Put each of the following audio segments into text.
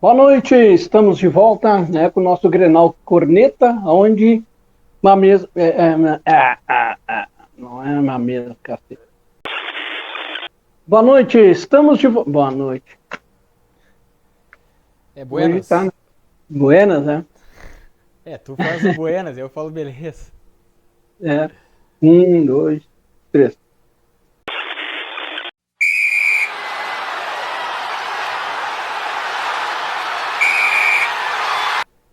Boa noite, estamos de volta, né, com o nosso Grenal Corneta, onde uma mesa... não é uma mesa, cacete. Boa noite, estamos de volta... Boa noite. É Hoje tá Buenas. Buenas, né? Tu faz o Buenas, eu falo beleza. É. Um, dois, três.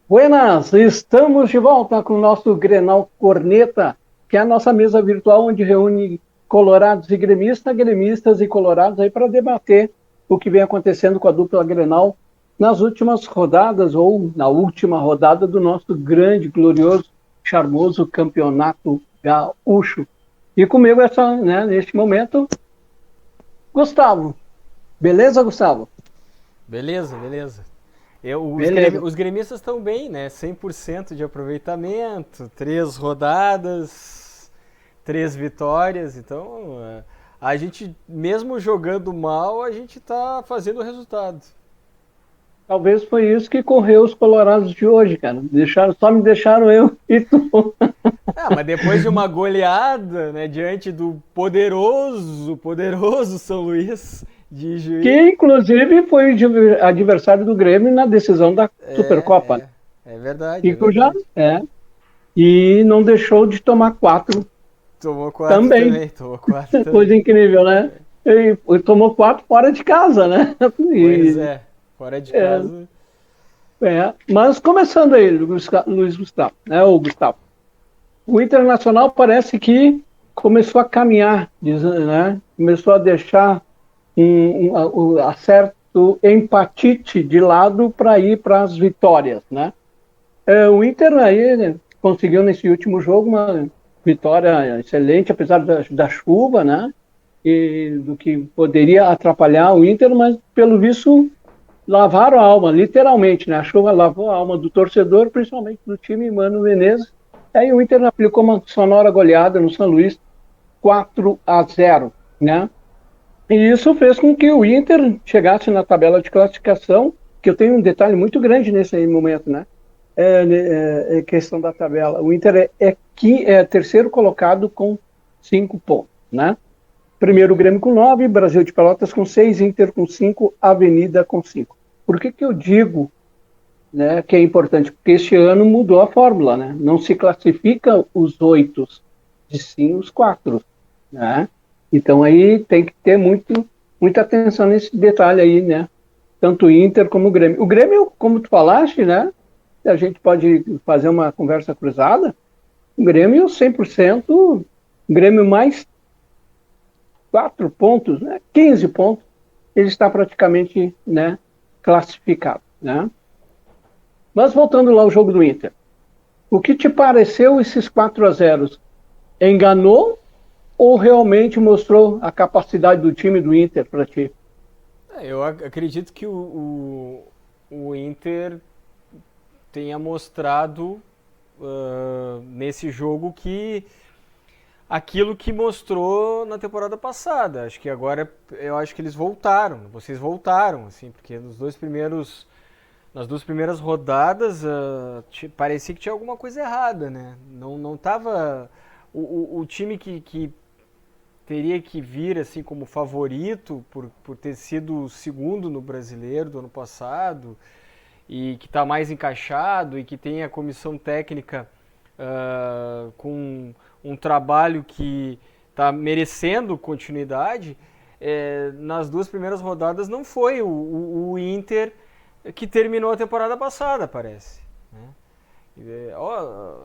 Buenas, estamos de volta com o nosso Grenal Corneta, que é a nossa mesa virtual onde reúne colorados e gremistas, gremistas e colorados aí para debater o que vem acontecendo com a dupla Grenal nas últimas rodadas ou na última rodada do nosso grande, glorioso, charmoso campeonato gaúcho. E comigo neste momento, Gustavo. Beleza, Gustavo? Beleza, beleza. Beleza. Os gremistas estão bem, né? 100% de aproveitamento, 3 rodadas, 3 vitórias. Então, a gente, mesmo jogando mal, a gente tá fazendo o resultado. Talvez foi isso que correu os colorados de hoje, cara. Só me deixaram eu e tu. Mas depois de uma goleada, né, diante do poderoso São Luís de Juí, Que, inclusive, foi adversário do Grêmio na decisão da Supercopa. é verdade, é Fico já, verdade. e não deixou de tomar quatro Tomou quatro também. também, tomou quatro Coisa também. incrível, né? E tomou quatro fora de casa, né? Pois E, é, fora de é, casa. Mas começando aí, Luiz Gustavo, né? O Gustavo. O Internacional parece que começou a caminhar, né? Começou a deixar a certo empatite de lado para ir para as vitórias, né? O Inter aí, né, conseguiu nesse último jogo uma vitória excelente, apesar da chuva, né? E do que poderia atrapalhar o Inter, mas pelo visto lavaram a alma, literalmente, né? A chuva lavou a alma do torcedor, principalmente do time Mano Menezes. Aí o Inter aplicou uma sonora goleada no São Luís, 4-0, né? E isso fez com que o Inter chegasse na tabela de classificação, que eu tenho um detalhe muito grande nesse momento, né? Questão da tabela. O Inter é terceiro colocado com 5 pontos, né? Primeiro o Grêmio com 9, Brasil de Pelotas com 6, Inter com 5, Avenida com 5. Por que eu digo, né, que é importante? Porque este ano mudou a fórmula, né? Não se classifica os 8, e sim os 4, né? Então aí tem que ter muita atenção nesse detalhe aí, né? Tanto o Inter como o Grêmio. O Grêmio, como tu falaste, né? A gente pode fazer uma conversa cruzada. O Grêmio 100%, o Grêmio mais 4 pontos, né? 15 pontos, ele está praticamente, né, classificado, né? Mas voltando lá ao jogo do Inter. O que te pareceu esses 4-0? Enganou ou realmente mostrou a capacidade do time do Inter para ti? Eu acredito que o Inter tenha mostrado nesse jogo que aquilo que mostrou na temporada passada. Acho que agora eu acho que eles voltaram, vocês voltaram, assim, porque nas duas primeiras rodadas parecia que tinha alguma coisa errada, né? Não tava o time que teria que vir assim como favorito por ter sido o segundo no Brasileiro do ano passado e que está mais encaixado e que tem a comissão técnica com um trabalho que está merecendo continuidade, nas duas primeiras rodadas não foi o Inter que terminou a temporada passada, parece. Né?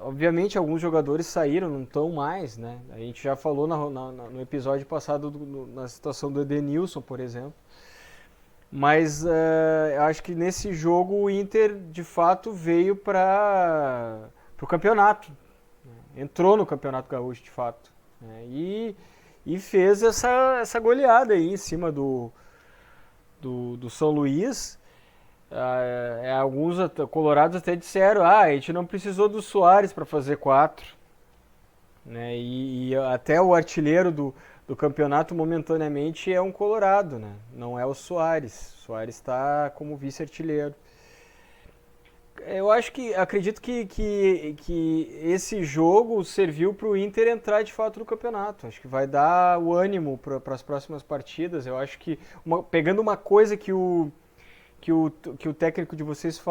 Obviamente alguns jogadores saíram, não estão mais, né? A gente já falou no episódio passado na situação do Edenilson, por exemplo. Mas eu acho que nesse jogo o Inter de fato veio para o campeonato. Né? Entrou no Campeonato Gaúcho de fato. Né? E fez essa goleada aí em cima do São Luís. Alguns colorados até disseram: a gente não precisou do Soares para fazer 4. Né? E até o artilheiro do campeonato momentaneamente é um colorado, né? Não é o Soares. O Soares está como vice-artilheiro. Eu acredito que esse jogo serviu para o Inter entrar de fato no campeonato. Acho que vai dar o ânimo para as próximas partidas. Eu acho que, pegando uma coisa que o técnico de vocês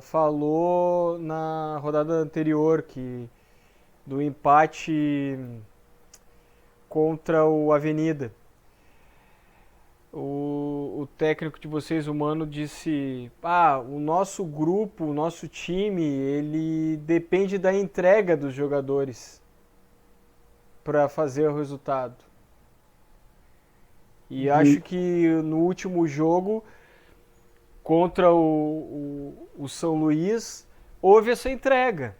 falou na rodada anterior, do empate contra o Avenida. O técnico de vocês, o Mano, disse: o nosso grupo, o nosso time, ele depende da entrega dos jogadores para fazer o resultado. E acho que no último jogo contra o São Luís houve essa entrega.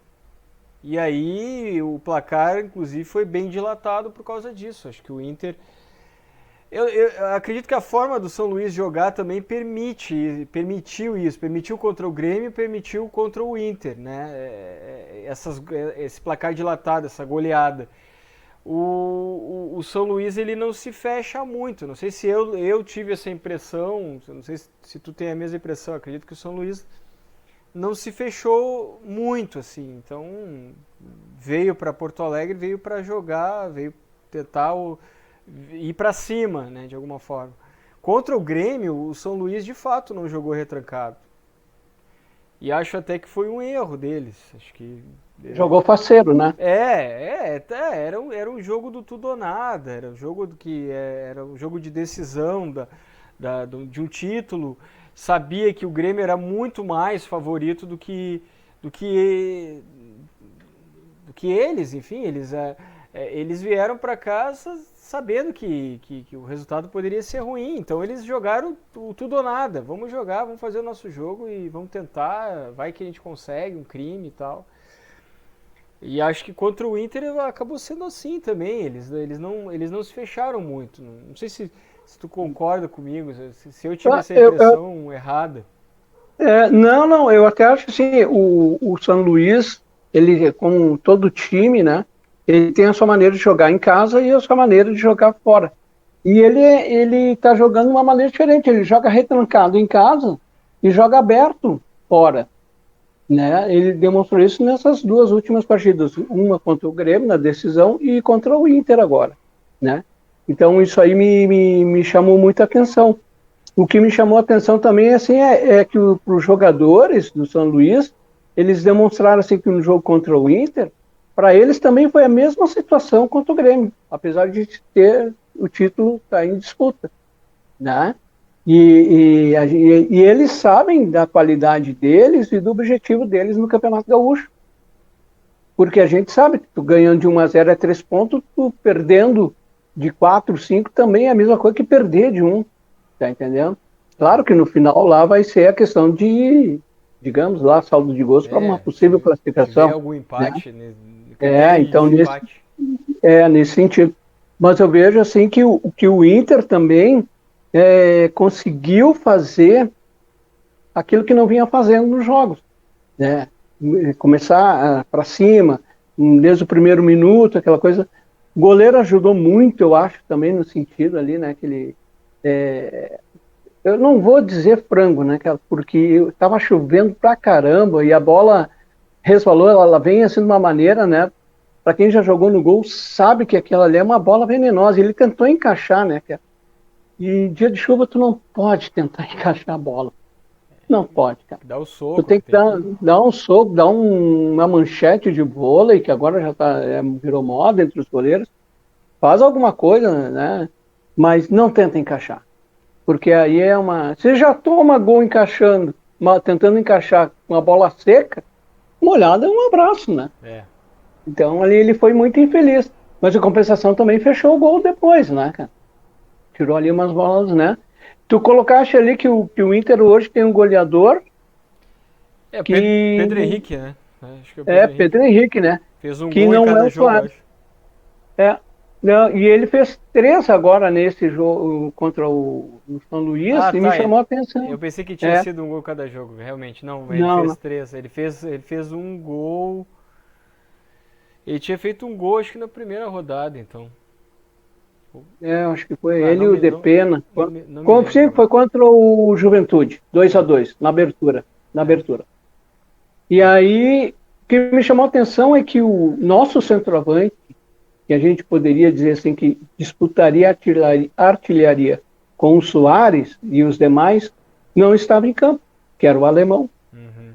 E aí o placar, inclusive, foi bem dilatado por causa disso. Acho que o Inter... Eu acredito que a forma do São Luís jogar também permitiu isso. Permitiu contra o Grêmio, permitiu contra o Inter, né? Esse placar dilatado, essa goleada. O São Luís, ele não se fecha muito. Não sei se eu tive essa impressão, não sei se tu tem a mesma impressão. Acredito que o São Luís não se fechou muito, assim. Então, veio para Porto Alegre, veio para jogar, veio tentar ir para cima, né, de alguma forma. Contra o Grêmio, o São Luís de fato não jogou retrancado. E acho até que foi um erro deles. Acho que jogou faceiro, né? Era um jogo do tudo ou nada. Era um jogo era um jogo de decisão de um título. Sabia que o Grêmio era muito mais favorito do que eles. Enfim, eles vieram para casa sabendo que o resultado poderia ser ruim. Então eles jogaram o tudo ou nada. Vamos jogar, vamos fazer o nosso jogo e vamos tentar. Vai que a gente consegue um crime e tal. E acho que contra o Inter acabou sendo assim também. Eles não se fecharam muito. Não sei se tu concorda comigo, se eu tive essa impressão errada. Não, eu até acho assim, o São Luís, ele, como todo time, né, ele tem a sua maneira de jogar em casa e a sua maneira de jogar fora. E ele tá jogando de uma maneira diferente, ele joga retrancado em casa e joga aberto fora. Né? Ele demonstrou isso nessas duas últimas partidas, uma contra o Grêmio na decisão e contra o Inter agora, né? Então isso aí me chamou muita atenção. O que me chamou a atenção também assim, que para os jogadores do São Luís, eles demonstraram assim, que no jogo contra o Inter, para eles também foi a mesma situação contra o Grêmio, apesar de ter o título tá em disputa, né? E eles sabem da qualidade deles e do objetivo deles no Campeonato Gaúcho. Porque a gente sabe que tu ganhando de 1-0 é 3 pontos, tu perdendo de 4, 5 também é a mesma coisa que perder de 1. Tá entendendo? Claro que no final lá vai ser a questão de, digamos lá, saldo de gols para uma possível classificação. Se algum empate, né? Então nesse sentido. Mas eu vejo assim que o Inter também conseguiu fazer aquilo que não vinha fazendo nos jogos, né? Começar para cima, desde o primeiro minuto, aquela coisa. O goleiro ajudou muito, eu acho, também no sentido ali, né? Que ele, eu não vou dizer frango, né? Porque estava chovendo pra caramba e a bola resvalou, ela vem assim de uma maneira, né? Para quem já jogou no gol, sabe que aquela ali é uma bola venenosa. Ele tentou encaixar, né? E dia de chuva tu não pode tentar encaixar a bola. Não pode, cara. Dá o soco. Tu tem que dar um soco, dar uma manchete de vôlei, que agora já virou moda entre os goleiros. Faz alguma coisa, né? Mas não tenta encaixar. Porque aí você já toma gol encaixando, tentando encaixar com a bola seca, molhada é um abraço, né? Então ali ele foi muito infeliz. Mas a compensação também fechou o gol depois, né, cara? Tirou ali umas bolas, né? Tu colocaste ali que o Inter hoje tem um goleador. Pedro Henrique, né? Acho que Pedro Henrique, né? Fez um gol em cada jogo, acho. Não, e ele fez 3 agora nesse jogo contra o São Luís e me chamou a atenção. Eu pensei que tinha sido um gol cada jogo, realmente. Não, ele fez 3. Ele fez um gol. Ele tinha feito um gol, acho que na primeira rodada, então. Acho que foi ele e o Não, Depena. não me Como sim, lembro. foi contra o Juventude, 2-2 na abertura. E aí, o que me chamou a atenção é que o nosso centroavante, que a gente poderia dizer assim, que disputaria artilharia com o Soares e os demais, não estava em campo, que era o alemão. Uhum.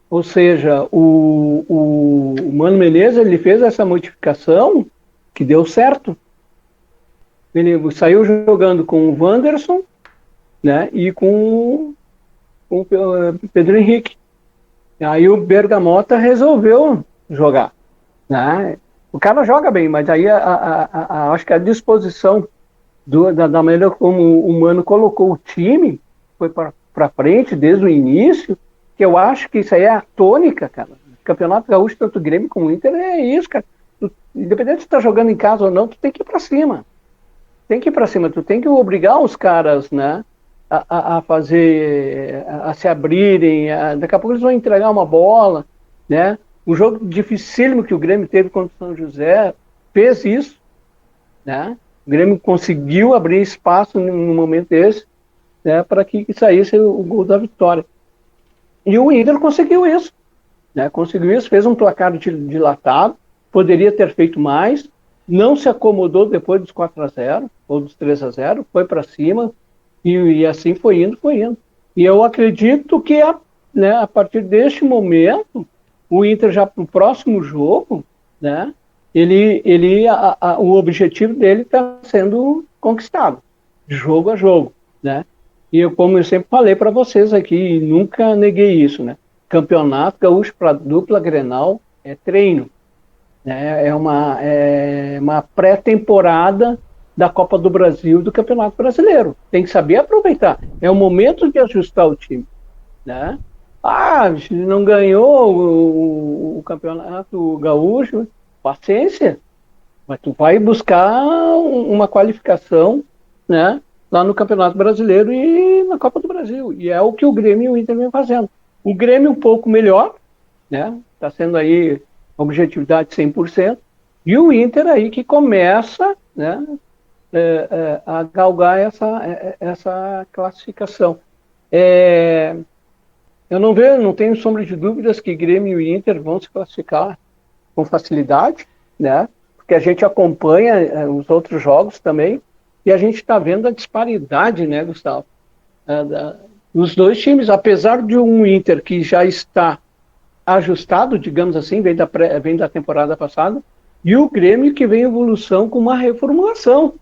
Ou seja, o Mano Menezes ele fez essa modificação que deu certo. Ele saiu jogando com o Wanderson, né, e com o Pedro Henrique. Aí o Bergamota resolveu jogar, né? O cara joga bem, mas aí acho que a disposição da maneira como o Mano colocou o time foi para frente desde o início, que eu acho que isso aí é a tônica, cara. Campeonato Gaúcho, tanto o Grêmio como o Inter, é isso, cara. Independente se tu tá jogando em casa ou não, tu tem que ir para cima. Tem que ir para cima, tu tem que obrigar os caras, né, a fazer, a se abrirem, daqui a pouco eles vão entregar uma bola, né? O jogo dificílimo que o Grêmio teve contra o São José fez isso, né? O Grêmio conseguiu abrir espaço num momento desse, né, para que saísse o gol da vitória. E o Inter conseguiu isso, né? Conseguiu isso, fez um placar dilatado, poderia ter feito mais, não se acomodou depois dos 4-0 ou dos 3-0, foi para cima e assim foi indo, foi indo. E eu acredito que né, a partir deste momento, o Inter já para o próximo jogo, né, o objetivo dele está sendo conquistado, de jogo a jogo, né? E eu, como eu sempre falei para vocês aqui, nunca neguei isso, né? Campeonato Gaúcho para dupla Grenal é treino, né? É uma pré-temporada da Copa do Brasil e do Campeonato Brasileiro. Tem que saber aproveitar. É o momento de ajustar o time, né? Se não ganhou o Campeonato Gaúcho, paciência. Mas tu vai buscar uma qualificação, né, lá no Campeonato Brasileiro e na Copa do Brasil. E é o que o Grêmio e o Inter vem fazendo. O Grêmio um pouco melhor, né? Está sendo aí objetividade 100%. E o Inter aí que começa, né, a galgar essa classificação. Eu não tenho sombra de dúvidas que Grêmio e Inter vão se classificar com facilidade, né? Porque a gente acompanha os outros jogos também e a gente está vendo a disparidade, né, Gustavo? Dos dois times, apesar de um Inter que já está ajustado, digamos assim, vem da temporada passada, e o Grêmio que vem em evolução com uma reformulação,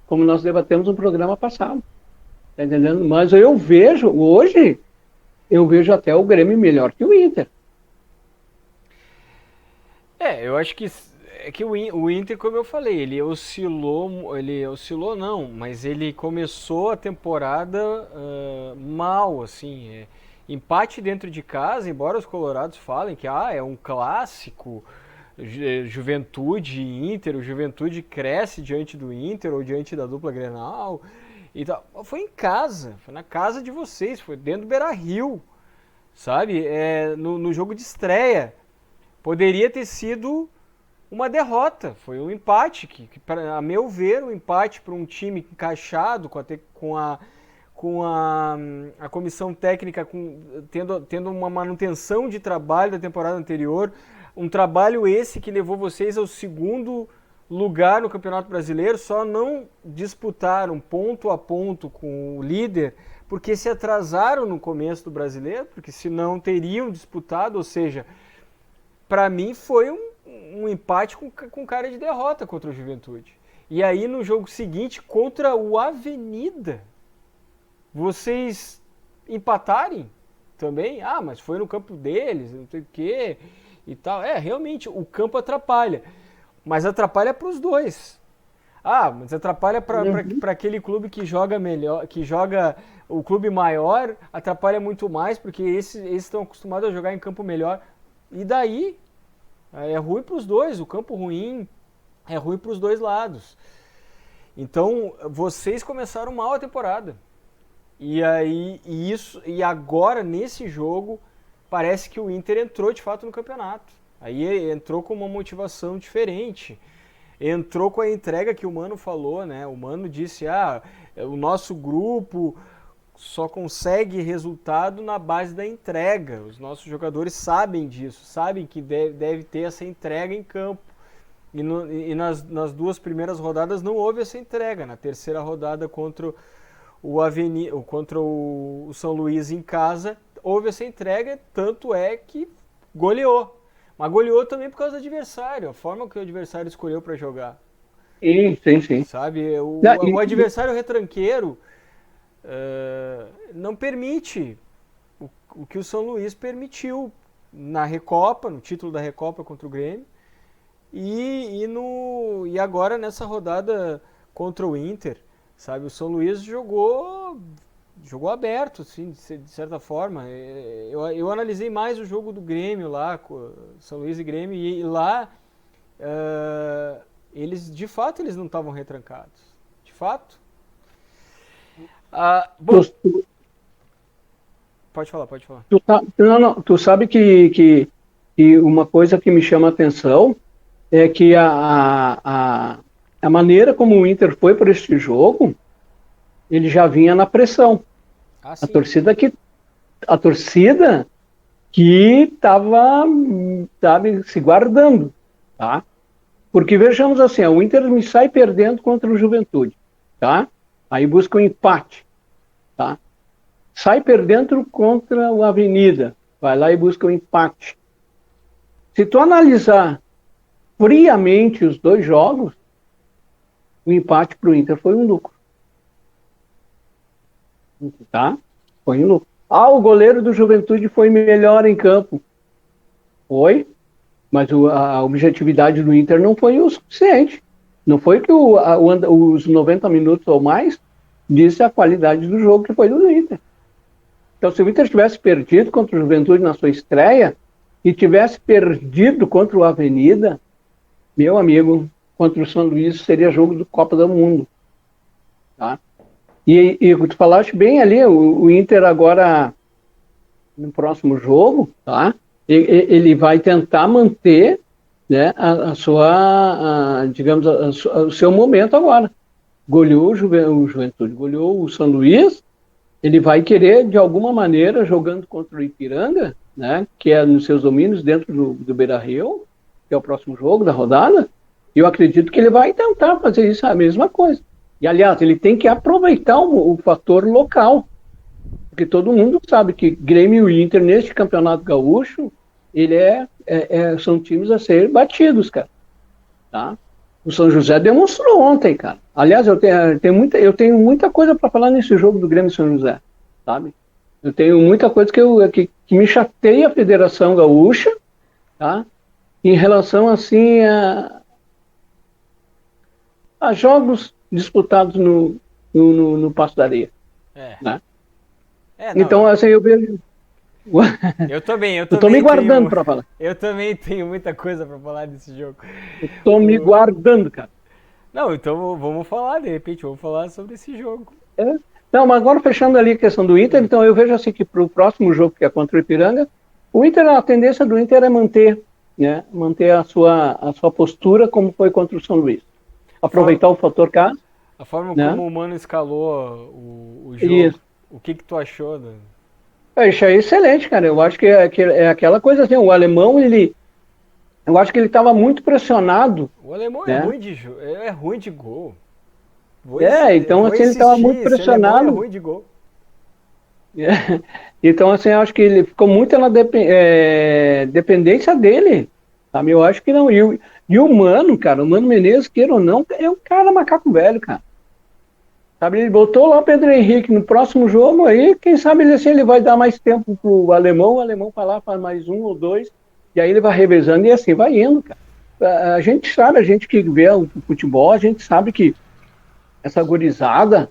como nós debatemos no programa passado. Tá entendendo? Mas hoje, eu vejo até o Grêmio melhor que o Inter. Eu acho que o Inter, como eu falei, ele oscilou não, mas ele começou a temporada mal, assim, empate dentro de casa, embora os colorados falem que é um clássico, Juventude e Inter, o Juventude cresce diante do Inter ou diante da dupla Grenal e tal. Foi em casa, foi na casa de vocês, foi dentro do Beira-Rio, sabe? No jogo de estreia. Poderia ter sido uma derrota, foi um empate, a meu ver, um empate para um time encaixado, com a comissão técnica tendo uma manutenção de trabalho da temporada anterior, um trabalho esse que levou vocês ao segundo lugar no Campeonato Brasileiro, só não disputaram ponto a ponto com o líder, porque se atrasaram no começo do Brasileiro, porque senão teriam disputado, ou seja, para mim foi um empate com cara de derrota contra o Juventude. E aí no jogo seguinte, contra o Avenida, vocês empatarem também? Mas foi no campo deles, não sei o quê e tal. Realmente, o campo atrapalha. Mas atrapalha para os dois. Mas atrapalha para aquele clube que joga melhor, que joga o clube maior, atrapalha muito mais, porque esses estão acostumados a jogar em campo melhor. E daí, é ruim para os dois, o campo ruim é ruim para os dois lados. Então, vocês começaram mal a temporada. E agora, nesse jogo, parece que o Inter entrou de fato no campeonato. Aí entrou com uma motivação diferente. entrou com a entrega que o Mano falou, né? O Mano disse, o nosso grupo só consegue resultado na base da entrega. Os nossos jogadores sabem disso, sabem que deve ter essa entrega em campo. E nas duas primeiras rodadas não houve essa entrega. Na terceira rodada contra o São Luís em casa, houve essa entrega, tanto é que goleou. Mas goleou também por causa do adversário, a forma que o adversário escolheu para jogar. Sim. Sabe, o adversário retranqueiro não permite o que o São Luís permitiu na Recopa, no título da Recopa contra o Grêmio, e agora nessa rodada contra o Inter, sabe, o São Luís jogou aberto, assim, de certa forma. Eu analisei mais o jogo do Grêmio lá, São Luís e Grêmio, e lá de fato eles não estavam retrancados, de fato. Bom, pode falar. Tu sabe que uma coisa que me chama a atenção é que a maneira como o Inter foi para este jogo, ele já vinha na pressão. A torcida que estava, sabe, se guardando, tá? Porque vejamos assim, o Inter me sai perdendo contra o Juventude, tá? Aí busca um empate, tá? Sai perdendo contra o Avenida, vai lá e busca um empate. Se tu analisar friamente os dois jogos, o empate para o Inter foi um lucro. Tá? Foi um lucro. O goleiro do Juventude foi melhor em campo. Foi, mas a objetividade do Inter não foi o suficiente. Não foi que os 90 minutos ou mais disse a qualidade do jogo que foi do Inter. Então, se o Inter tivesse perdido contra o Juventude na sua estreia e tivesse perdido contra o Avenida, meu amigo, contra o São Luís seria jogo do Copa do Mundo. Tá? E tu falaste bem ali, o Inter agora, no próximo jogo, tá? Ele vai tentar manter, né, digamos, o seu momento agora. Goleou o Juventude, goleou o São Luís, ele vai querer, de alguma maneira, jogando contra o Ipiranga, né, que é nos seus domínios, dentro do Beira-Rio, que é o próximo jogo da rodada, e eu acredito que ele vai tentar fazer isso, a mesma coisa. E, aliás, ele tem que aproveitar o fator local, porque todo mundo sabe que Grêmio e Inter, neste Campeonato Gaúcho, são times a ser batidos, cara. Tá? O São José demonstrou ontem, cara. Aliás, eu tenho muita coisa para falar nesse jogo do Grêmio e São José, sabe? Eu tenho muita coisa que me chateia a Federação Gaúcha, tá? Em relação, assim, a jogos disputados no Passo da Areia. Né? Então, assim, eu vejo... Eu também tô me guardando para falar. Eu também tenho muita coisa para falar desse jogo. Eu tô me guardando, cara. Não, então vamos falar, de repente, vamos falar sobre esse jogo. Não, mas agora fechando ali a questão do Inter, então eu vejo assim que para o próximo jogo, que é contra o Ipiranga, o Inter, a tendência do Inter é manter a sua postura como foi contra o São Luís. Aproveitar o fator casa. A forma como o Mano escalou o jogo. Isso. O que tu achou? Isso é excelente, cara. Eu acho que é aquela coisa assim, o alemão, eu acho que ele estava muito pressionado. O alemão é ruim de gol. Então assim, ele estava muito pressionado. É ruim de gol. Então assim, eu acho que ele ficou muito na dependência dele. Sabe? Eu acho que não. E o Mano, cara, o Mano Menezes, queira ou não, é um cara macaco velho, cara. Sabe, ele botou lá o Pedro Henrique no próximo jogo, aí quem sabe ele vai dar mais tempo pro alemão, o alemão vai lá, faz mais um ou dois, e aí ele vai revezando e assim vai indo, cara. A gente sabe, a gente que vê o futebol, a gente sabe que essa gurizada,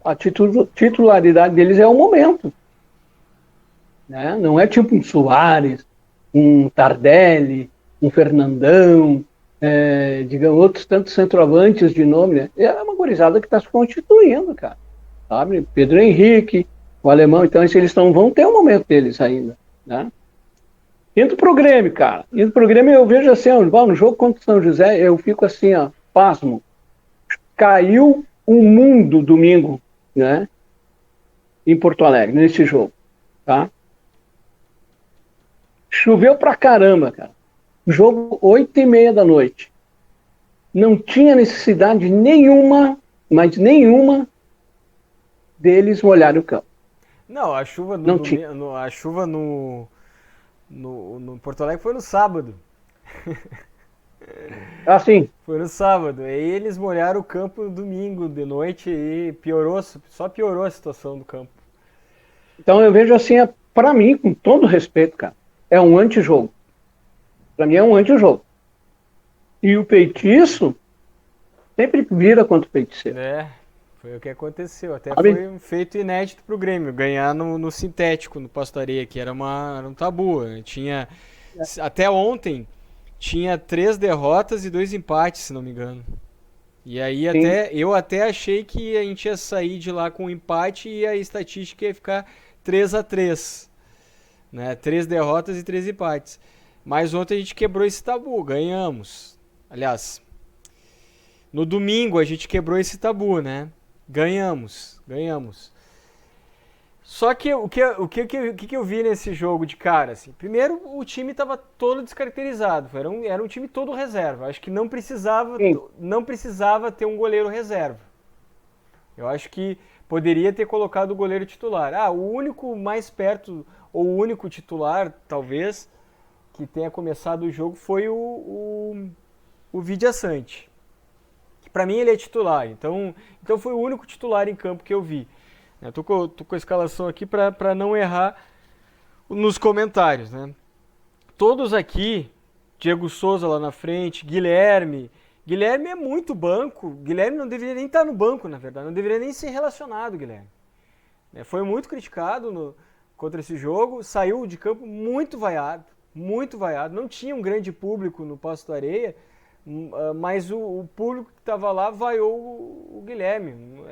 a titularidade deles é o momento. Né? Não é tipo um Soares, um Tardelli, um Fernandão, digamos, outros tantos centroavantes de nome, né? É uma gurizada que está se constituindo, cara. Sabe? Pedro Henrique, o alemão, então eles vão ter um momento deles ainda, né? Indo pro Grêmio, cara. Indo pro Grêmio, eu vejo assim, ó, no jogo contra o São José, eu fico assim, ó, pasmo. Caiu o mundo domingo, né? Em Porto Alegre, nesse jogo, tá? Choveu pra caramba, cara. Jogo 8h30 da noite. Não tinha necessidade nenhuma, mas nenhuma, deles molharem o campo. Não, a chuva Não tinha. a chuva no Porto Alegre foi no sábado. Assim, Foi no sábado. E eles molharam o campo no domingo de noite e só piorou a situação do campo. então eu vejo assim, para mim, com todo respeito, cara, é um antijogo. Para mim é um antijogo. E o feitiço sempre vira contra o feiticeiro. É, foi o que aconteceu. Até Sabe? foi um feito inédito pro Grêmio, ganhar no sintético, no Pasto da Areia, que era um tabu. Né? Até ontem, tinha 3 derrotas e 2 empates, se não me engano. E aí Sim. eu até achei que a gente ia sair de lá com um empate e a estatística ia ficar 3-3, né? 3 derrotas e 3 empates. Mas ontem a gente quebrou esse tabu, ganhamos. Aliás, no domingo a gente quebrou esse tabu, né? Ganhamos. Só que o que eu vi nesse jogo de cara, assim? Primeiro, o time estava todo descaracterizado. Era um time todo reserva. Acho que Sim. não precisava ter um goleiro reserva. Eu acho que poderia ter colocado o goleiro titular. Ah, o único mais perto, ou o único titular, talvez, que tenha começado o jogo foi o Vidia Sante. Que pra mim ele é titular. Então foi o único titular em campo que eu vi. Eu tô com a escalação aqui para não errar nos comentários, né? Todos aqui, Diego Souza lá na frente, Guilherme. Guilherme é muito banco. Guilherme não deveria nem estar no banco, na verdade. Não deveria nem ser relacionado, Guilherme. Foi muito criticado contra esse jogo. Saiu de campo muito vaiado. Muito vaiado. Não tinha um grande público no Pasto da Areia, mas o público que estava lá vaiou o Guilherme.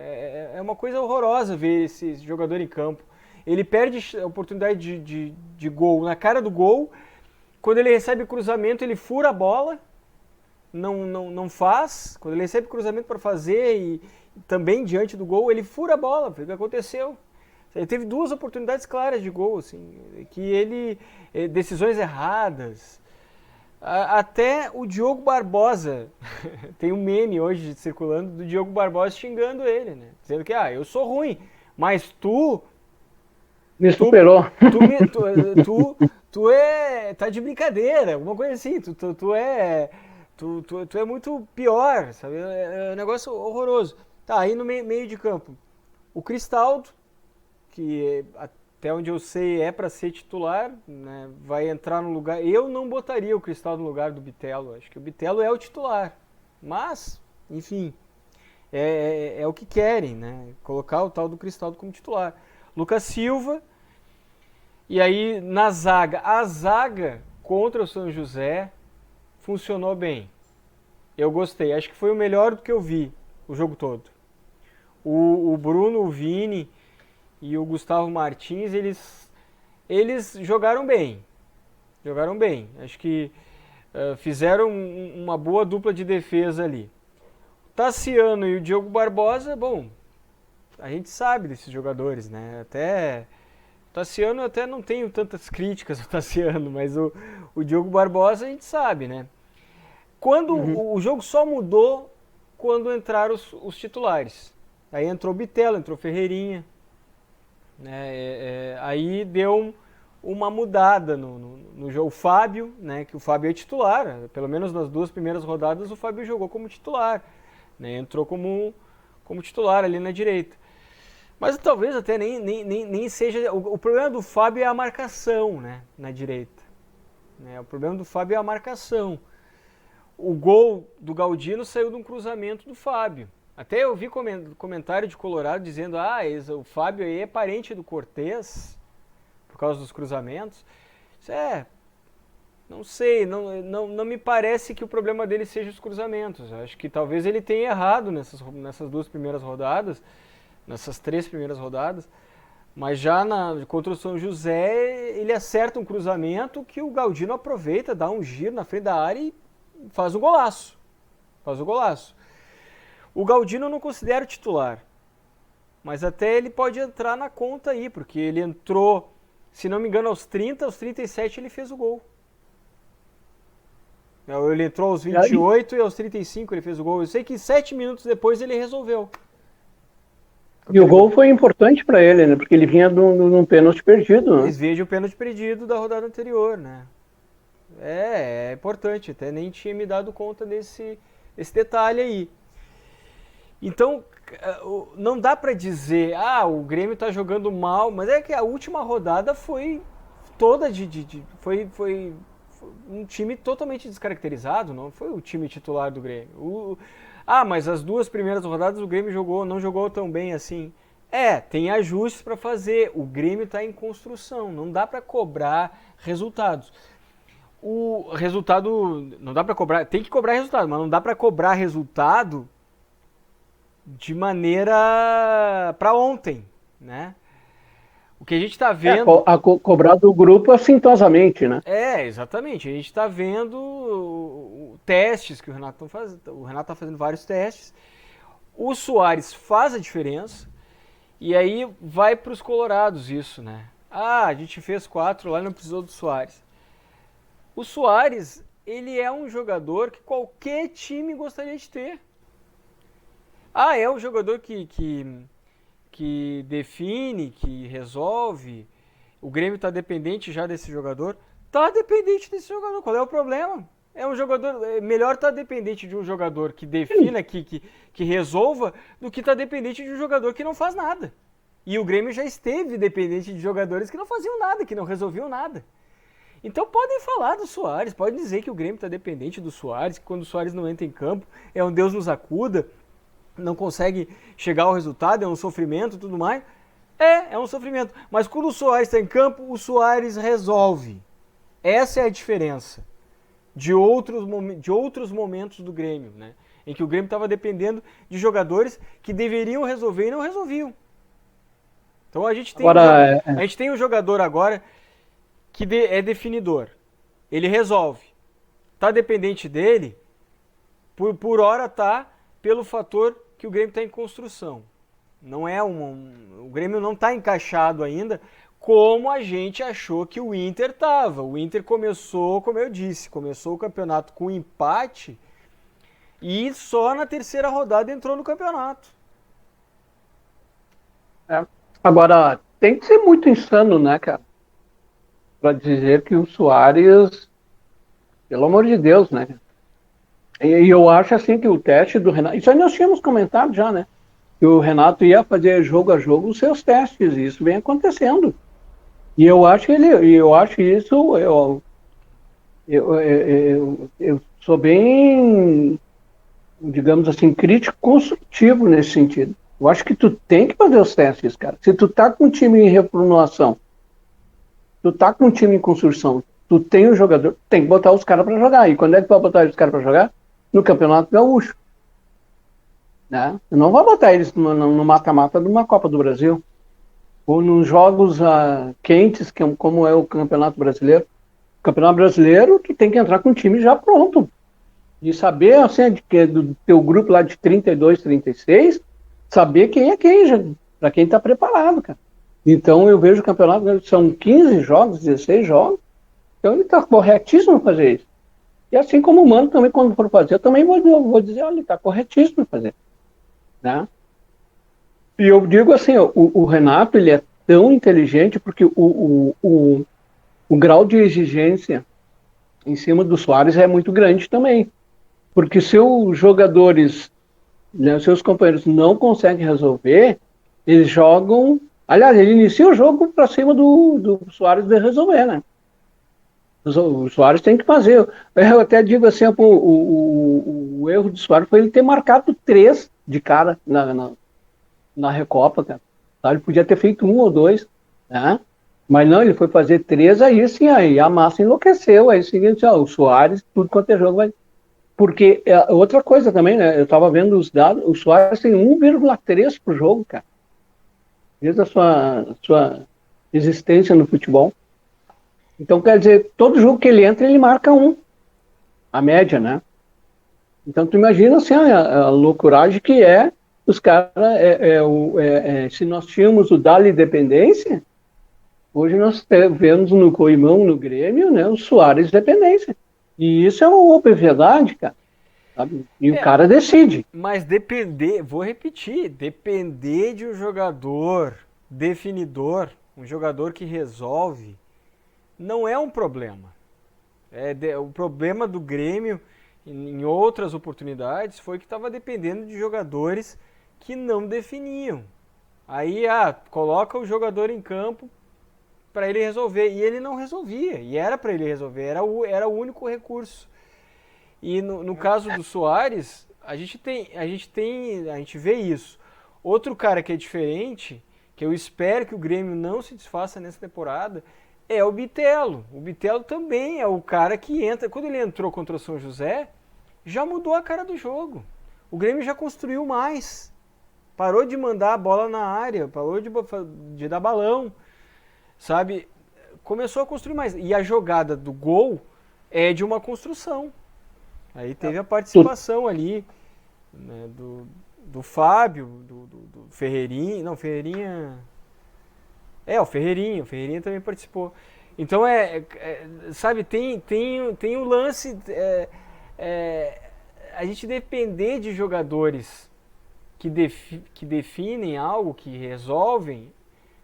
É uma coisa horrorosa ver esse jogador em campo. Ele perde a oportunidade de gol na cara do gol. Quando ele recebe cruzamento, ele fura a bola, não faz. Quando ele recebe cruzamento para fazer e também diante do gol, ele fura a bola. Foi o que aconteceu. Ele teve 2 oportunidades claras de gol, assim, que ele decisões erradas. Até o Diogo Barbosa, tem um meme hoje circulando do Diogo Barbosa xingando ele, né? Dizendo que, eu sou ruim, mas Me tu, superou. tá de brincadeira, alguma coisa assim, tu é muito pior, sabe? É um negócio horroroso. Tá, aí no meio de campo, o Cristaldo, que até onde eu sei é para ser titular, né, vai entrar no lugar. Eu não botaria o Cristaldo no lugar do Bitelo, acho que o Bitelo é o titular. Mas, enfim, é o que querem, né? Colocar o tal do Cristaldo como titular. Lucas Silva, e aí na zaga, a zaga contra o São José funcionou bem. Eu gostei, acho que foi o melhor do que eu vi o jogo todo. O Bruno, o Vini e o Gustavo Martins, eles jogaram bem. Jogaram bem. Acho que fizeram uma boa dupla de defesa ali. O Tassiano e o Diogo Barbosa, bom, a gente sabe desses jogadores, né? O Tassiano, até não tenho tantas críticas ao Tassiano, mas o Diogo Barbosa a gente sabe, né? Quando o jogo só mudou quando entraram os titulares. Aí entrou Bitelo, entrou Ferreirinha. Né? Aí deu uma mudada no jogo. O Fábio, né, que o Fábio é titular, pelo menos nas 2 primeiras rodadas o Fábio jogou como titular, né, entrou como titular ali na direita. Mas talvez até nem seja. O problema do Fábio é a marcação, né, na direita. Né, o problema do Fábio é a marcação. O gol do Galdino saiu de um cruzamento do Fábio. Até eu vi comentário de Colorado dizendo: o Fábio aí é parente do Cortez por causa dos cruzamentos. Isso não sei, não me parece que o problema dele seja os cruzamentos. Eu acho que talvez ele tenha errado nessas 2 primeiras rodadas, nessas 3 primeiras rodadas, Mas já contra o São José, ele acerta um cruzamento que o Galdino aproveita, dá um giro na frente da área e faz o golaço. Faz o golaço. O Galdino eu não considero titular, mas até ele pode entrar na conta aí, porque ele entrou, se não me engano, aos 30, aos 37 ele fez o gol. Ele entrou aos 28 e aos 35 ele fez o gol. Eu sei que 7 minutos depois ele resolveu. E o gol foi importante para ele, né? Porque ele vinha de um pênalti perdido, né? Eles veio de um pênalti perdido da rodada anterior, né? É importante, até nem tinha me dado conta desse detalhe aí. Então, não dá para dizer, o Grêmio tá jogando mal, mas é que a última rodada foi toda foi um time totalmente descaracterizado, não foi o time titular do Grêmio. Mas as 2 primeiras rodadas o Grêmio não jogou tão bem assim. Tem ajustes para fazer, o Grêmio está em construção, não dá para cobrar resultados. O resultado, não dá para cobrar, tem que cobrar resultado, mas não dá para cobrar resultado de maneira para ontem, né? O que a gente está vendo... cobrar do grupo assintosamente, né? Exatamente. A gente está vendo testes que o Renato faz. O Renato está fazendo vários testes. O Soares faz a diferença. E aí vai para os colorados isso, né? A gente fez 4 lá e não precisou do Soares. O Soares, ele é um jogador que qualquer time gostaria de ter. É um jogador que define, que resolve. O Grêmio está dependente já desse jogador. Está dependente desse jogador. Qual é o problema? É um jogador. É melhor estar dependente de um jogador que defina, que resolva, do que estar dependente de um jogador que não faz nada. E o Grêmio já esteve dependente de jogadores que não faziam nada, que não resolviam nada. Então podem falar do Soares, podem dizer que o Grêmio está dependente do Soares, que quando o Soares não entra em campo é um Deus nos acuda, não consegue chegar ao resultado, é um sofrimento e tudo mais. É um sofrimento. Mas quando o Soares está em campo, o Soares resolve. Essa é a diferença de outros momentos do Grêmio, né? Em que o Grêmio estava dependendo de jogadores que deveriam resolver e não resolviam. Então a gente tem um jogador agora que é definidor. Ele resolve. Está dependente dele, por hora está pelo fator que o Grêmio está em construção. O Grêmio não está encaixado ainda como a gente achou que o Inter estava. O Inter começou, como eu disse, o campeonato com empate e só na terceira rodada entrou no campeonato. Agora, tem que ser muito insano, né, cara? Para dizer que o Soares, pelo amor de Deus, né? E eu acho assim que o teste do Renato, isso aí nós tínhamos comentado já, né? Que o Renato ia fazer jogo a jogo os seus testes, e isso vem acontecendo. E eu acho isso, eu sou bem, digamos assim, crítico construtivo nesse sentido. Eu acho que tu tem que fazer os testes, cara. Se tu tá com um time em reformulação, tu tá com um time em construção, tu tem um jogador, tem que botar os caras para jogar. E quando é que tu vai botar os caras para jogar? No Campeonato Gaúcho. Né? Tu não vai botar eles no mata-mata de uma Copa do Brasil. Ou nos jogos quentes, como é o Campeonato Brasileiro. O Campeonato Brasileiro, tu tem que entrar com o time já pronto. De saber, assim, do teu grupo lá de 32, 36, saber quem é quem, para quem está preparado, cara. Então eu vejo o campeonato, são 15 jogos, 16 jogos, então ele está corretíssimo fazer isso. E assim como o Mano também, quando for fazer, eu também vou dizer, olha, ele está corretíssimo fazer. Né? E eu digo assim, o Renato, ele é tão inteligente porque o grau de exigência em cima do Soares é muito grande também. Porque se os jogadores, né, seus companheiros não conseguem resolver, eles jogam... Aliás, ele inicia o jogo para cima do Soares de resolver, né? O Soares tem que fazer. Eu até digo assim, o erro do Soares foi ele ter marcado 3 de cara na Recopa, cara. Ele podia ter feito 1 ou 2, né? Mas não, ele foi fazer 3, aí sim, aí a massa enlouqueceu. Aí seguinte, o Soares, tudo quanto é jogo vai... Porque outra coisa também, né? Eu estava vendo os dados, o Soares tem 1,3 por jogo, cara. desde a sua existência no futebol. Então, quer dizer, todo jogo que ele entra, ele marca um, a média, né? Então, tu imagina assim, a loucuragem que é os caras. Se nós tínhamos o Dali Dependência, hoje nós vemos no Coimão, no Grêmio, né, o Soares Dependência. E isso é uma obviedade, cara. Sabe? E o É, cara decide. mas depender, vou repetir, depender de um jogador definidor, um jogador que resolve, não é um problema. O problema do Grêmio em outras oportunidades foi que estava dependendo de jogadores que não definiam. Aí, coloca o jogador em campo para ele resolver. E ele não resolvia. E era para ele resolver. Era o único recurso. E no caso do Soares, a gente vê isso. Outro cara que é diferente, que eu espero que o Grêmio não se desfaça nessa temporada, é o Bitelo. O Bitelo também é o cara que entra. Quando ele entrou contra o São José, já mudou a cara do jogo. O Grêmio já construiu mais. Parou de mandar a bola na área, parou de dar balão, sabe? Começou a construir mais. E a jogada do gol é de uma construção. Aí teve a participação ali, né, do Fábio, do Ferreirinha. Não, Ferreirinha. O Ferreirinha. O Ferreirinha também participou. Então, sabe, tem o lance. A gente depender de jogadores que definem algo, que resolvem,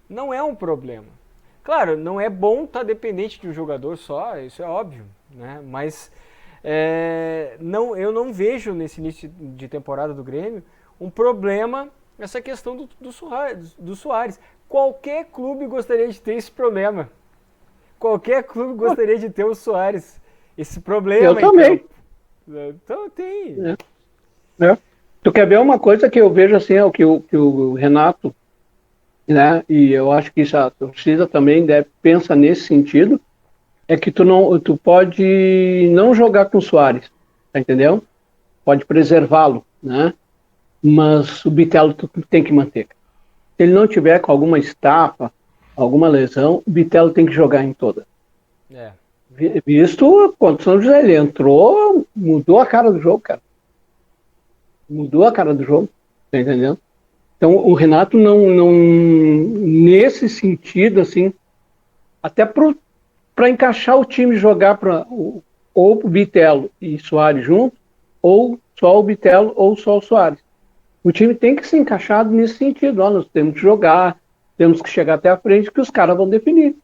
não é um problema. Claro, não é bom estar dependente de um jogador só, isso é óbvio, né? Mas eu não vejo nesse início de temporada do Grêmio um problema essa questão do Soares. Qualquer clube gostaria de ter esse problema. Qualquer clube gostaria de ter o Soares. Esse problema. Eu também. Então tem. Tu quer ver uma coisa que eu vejo assim, é que o Renato, né, e eu acho que isso a torcida também pensa nesse sentido, é que tu pode não jogar com o Soares, tá entendendo? Pode preservá-lo, né? Mas o Bitelo tu tem que manter. Se ele não tiver com alguma estafa, alguma lesão, o Bitelo tem que jogar em toda. Visto quando o São José ele entrou, mudou a cara do jogo, cara. Mudou a cara do jogo, tá entendendo? Então o Renato não nesse sentido, assim, até para encaixar o time jogar ou o Bitelo e Soares junto, ou só o Bitelo ou só o Soares. O time tem que ser encaixado nesse sentido. Nós temos que jogar, temos que chegar até a frente, que os caras vão definir.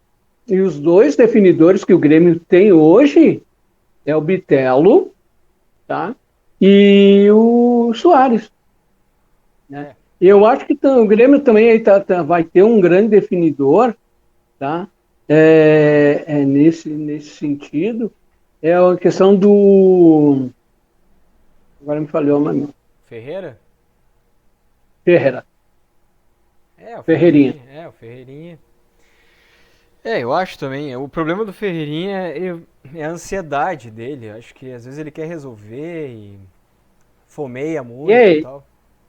E os dois definidores que o Grêmio tem hoje é o Bitelo, tá? E o Soares. Né? Eu acho que o Grêmio também aí vai ter um grande definidor, tá? Nesse sentido, é a questão do... Agora me falhou, mas... Ferreira? Ferreira. O Ferreirinha. O Ferreirinha. Eu acho também. O problema do Ferreirinha é a ansiedade dele. Acho que às vezes ele quer resolver e fomeia muito e tal.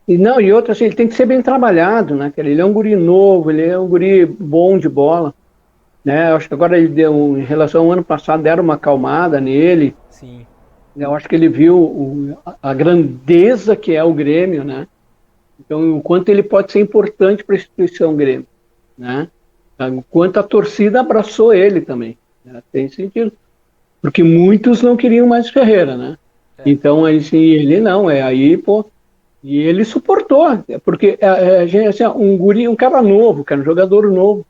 E outra, assim, ele tem que ser bem trabalhado, né? Ele é um guri novo, ele é um guri bom de bola. Né? Eu acho que agora ele deu, em relação ao ano passado, deram uma acalmada nele. Sim. Eu acho que ele viu a grandeza que é o Grêmio, né? Então, o quanto ele pode ser importante para a instituição Grêmio, né? O quanto a torcida abraçou ele também, né? Tem sentido. Porque muitos não queriam mais Ferreira, né? Então, assim, ele não, e ele suportou, porque assim, um cara novo, um jogador novo,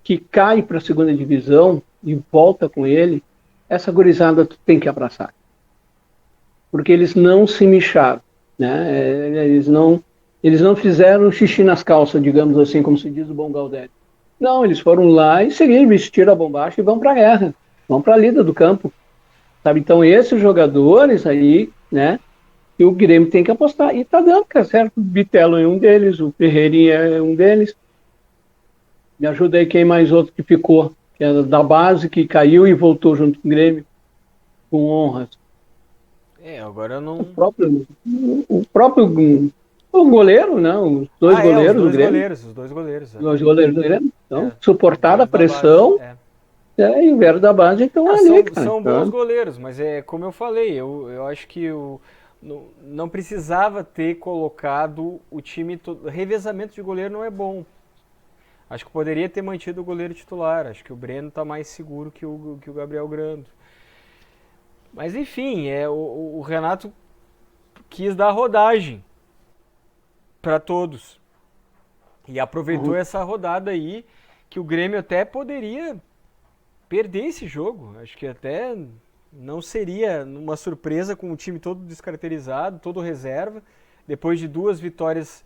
que cai para a segunda divisão e volta com ele, essa gurizada tu tem que abraçar. Porque eles não se mexaram, né? Eles não fizeram xixi nas calças, digamos assim, como se diz o bom Galdério. Não, eles foram lá e seguiram, vestiram a bombacha e vão para a guerra, vão para a lida do campo. Sabe? Então, esses jogadores aí, né, que o Grêmio tem que apostar. E tá dando, cara, certo? O Bitelo é um deles, o Ferreirinha é um deles. Me ajuda aí quem mais outro que ficou, que é da base, que caiu e voltou junto com o Grêmio, com honras. Agora eu não... O próprio O goleiro, né? Os dois goleiros do Grêmio. Os dois goleiros. Os goleiros do Grêmio. Então, suportar a Goleiros da pressão. base, E vieram da base, então ali, cara. são bons goleiros, mas é como eu falei, eu acho que não precisava ter colocado o time todo. Revezamento de goleiro não é bom. Acho que poderia ter mantido o goleiro titular. Acho que o Breno está mais seguro que o Gabriel Grando. Mas enfim, o Renato quis dar rodagem para todos. E aproveitou essa rodada aí, que o Grêmio até poderia perder esse jogo. Acho que até não seria uma surpresa com o time todo descaracterizado, todo reserva. Depois de 2 vitórias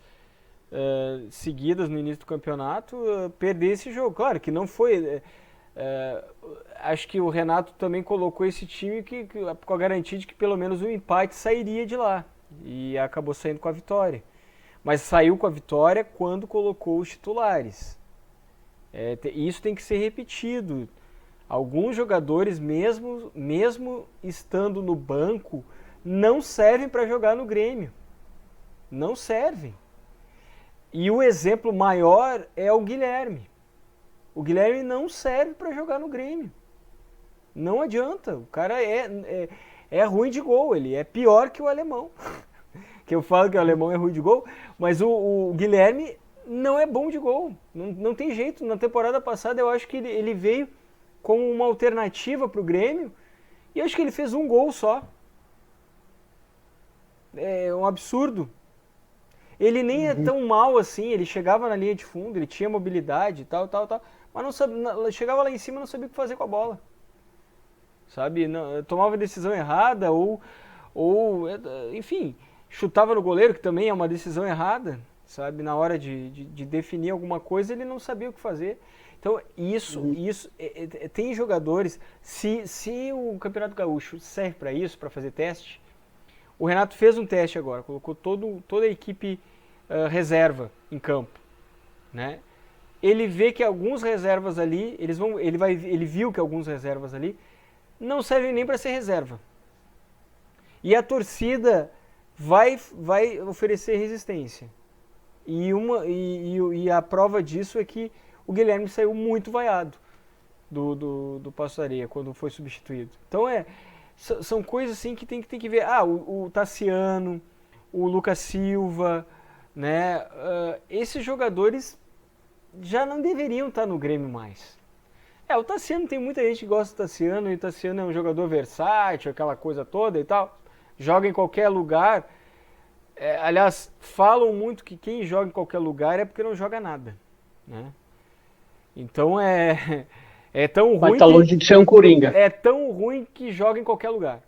seguidas no início do campeonato, perder esse jogo. Claro que não foi... acho que o Renato também colocou esse time com a garantia de que pelo menos um empate sairia de lá. E acabou saindo com a vitória. Mas saiu com a vitória quando colocou os titulares. Isso tem que ser repetido. Alguns jogadores, mesmo estando no banco, não servem para jogar no Grêmio. Não servem. E o exemplo maior é o Guilherme. O Guilherme não serve para jogar no Grêmio. Não adianta. O cara é ruim de gol. Ele é pior que o alemão. Que eu falo que o alemão é ruim de gol, mas o Guilherme não é bom de gol. Não tem jeito. Na temporada passada eu acho que ele veio como uma alternativa para o Grêmio e acho que ele fez um gol só. É um absurdo. Ele nem é tão mal assim, ele chegava na linha de fundo, ele tinha mobilidade e tal, mas não sabia, chegava lá em cima e não sabia o que fazer com a bola. Sabe? Não, tomava decisão errada ou enfim, chutava no goleiro, que também é uma decisão errada, sabe? Na hora de definir alguma coisa, ele não sabia o que fazer. Então, tem jogadores, se o Campeonato Gaúcho serve para isso, para fazer teste, o Renato fez um teste agora, colocou toda a equipe reserva em campo, né? Ele vê que alguns reservas ali, ele viu que alguns reservas ali não servem nem para ser reserva. E a torcida vai oferecer resistência. E a prova disso é que o Guilherme saiu muito vaiado do Passo Areia quando foi substituído. Então são coisas assim que tem que ver. O Tassiano, o Lucas Silva, né? Esses jogadores já não deveriam estar no Grêmio mais. O Tassiano, tem muita gente que gosta do Tassiano, e o Tassiano é um jogador versátil, aquela coisa toda e tal. Joga em qualquer lugar. Aliás, falam muito que quem joga em qualquer lugar é porque não joga nada, né? Então é tão ruim. Mas tá longe de ser um coringa. É tão ruim que joga em qualquer lugar,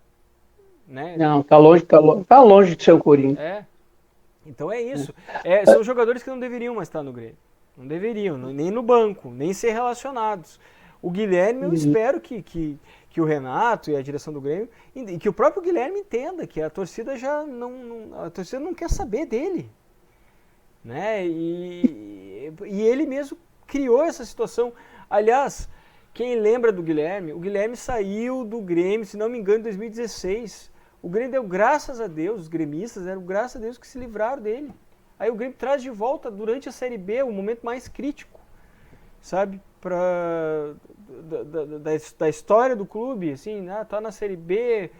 né? Não, tá longe de ser um coringa. Então é isso. São jogadores que não deveriam mais estar no Grêmio. Não deveriam, nem no banco, nem ser relacionados. O Guilherme, eu espero que o Renato e a direção do Grêmio, e que o próprio Guilherme entenda que a torcida a torcida não quer saber dele, né? E ele mesmo criou essa situação. Aliás, quem lembra do Guilherme, o Guilherme saiu do Grêmio, se não me engano, em 2016. O Grêmio deu graças a Deus, os gremistas deram graças a Deus que se livraram dele. Aí o Grêmio traz de volta durante a Série B, o momento mais crítico, sabe? Da história do clube, assim, tá na Série B.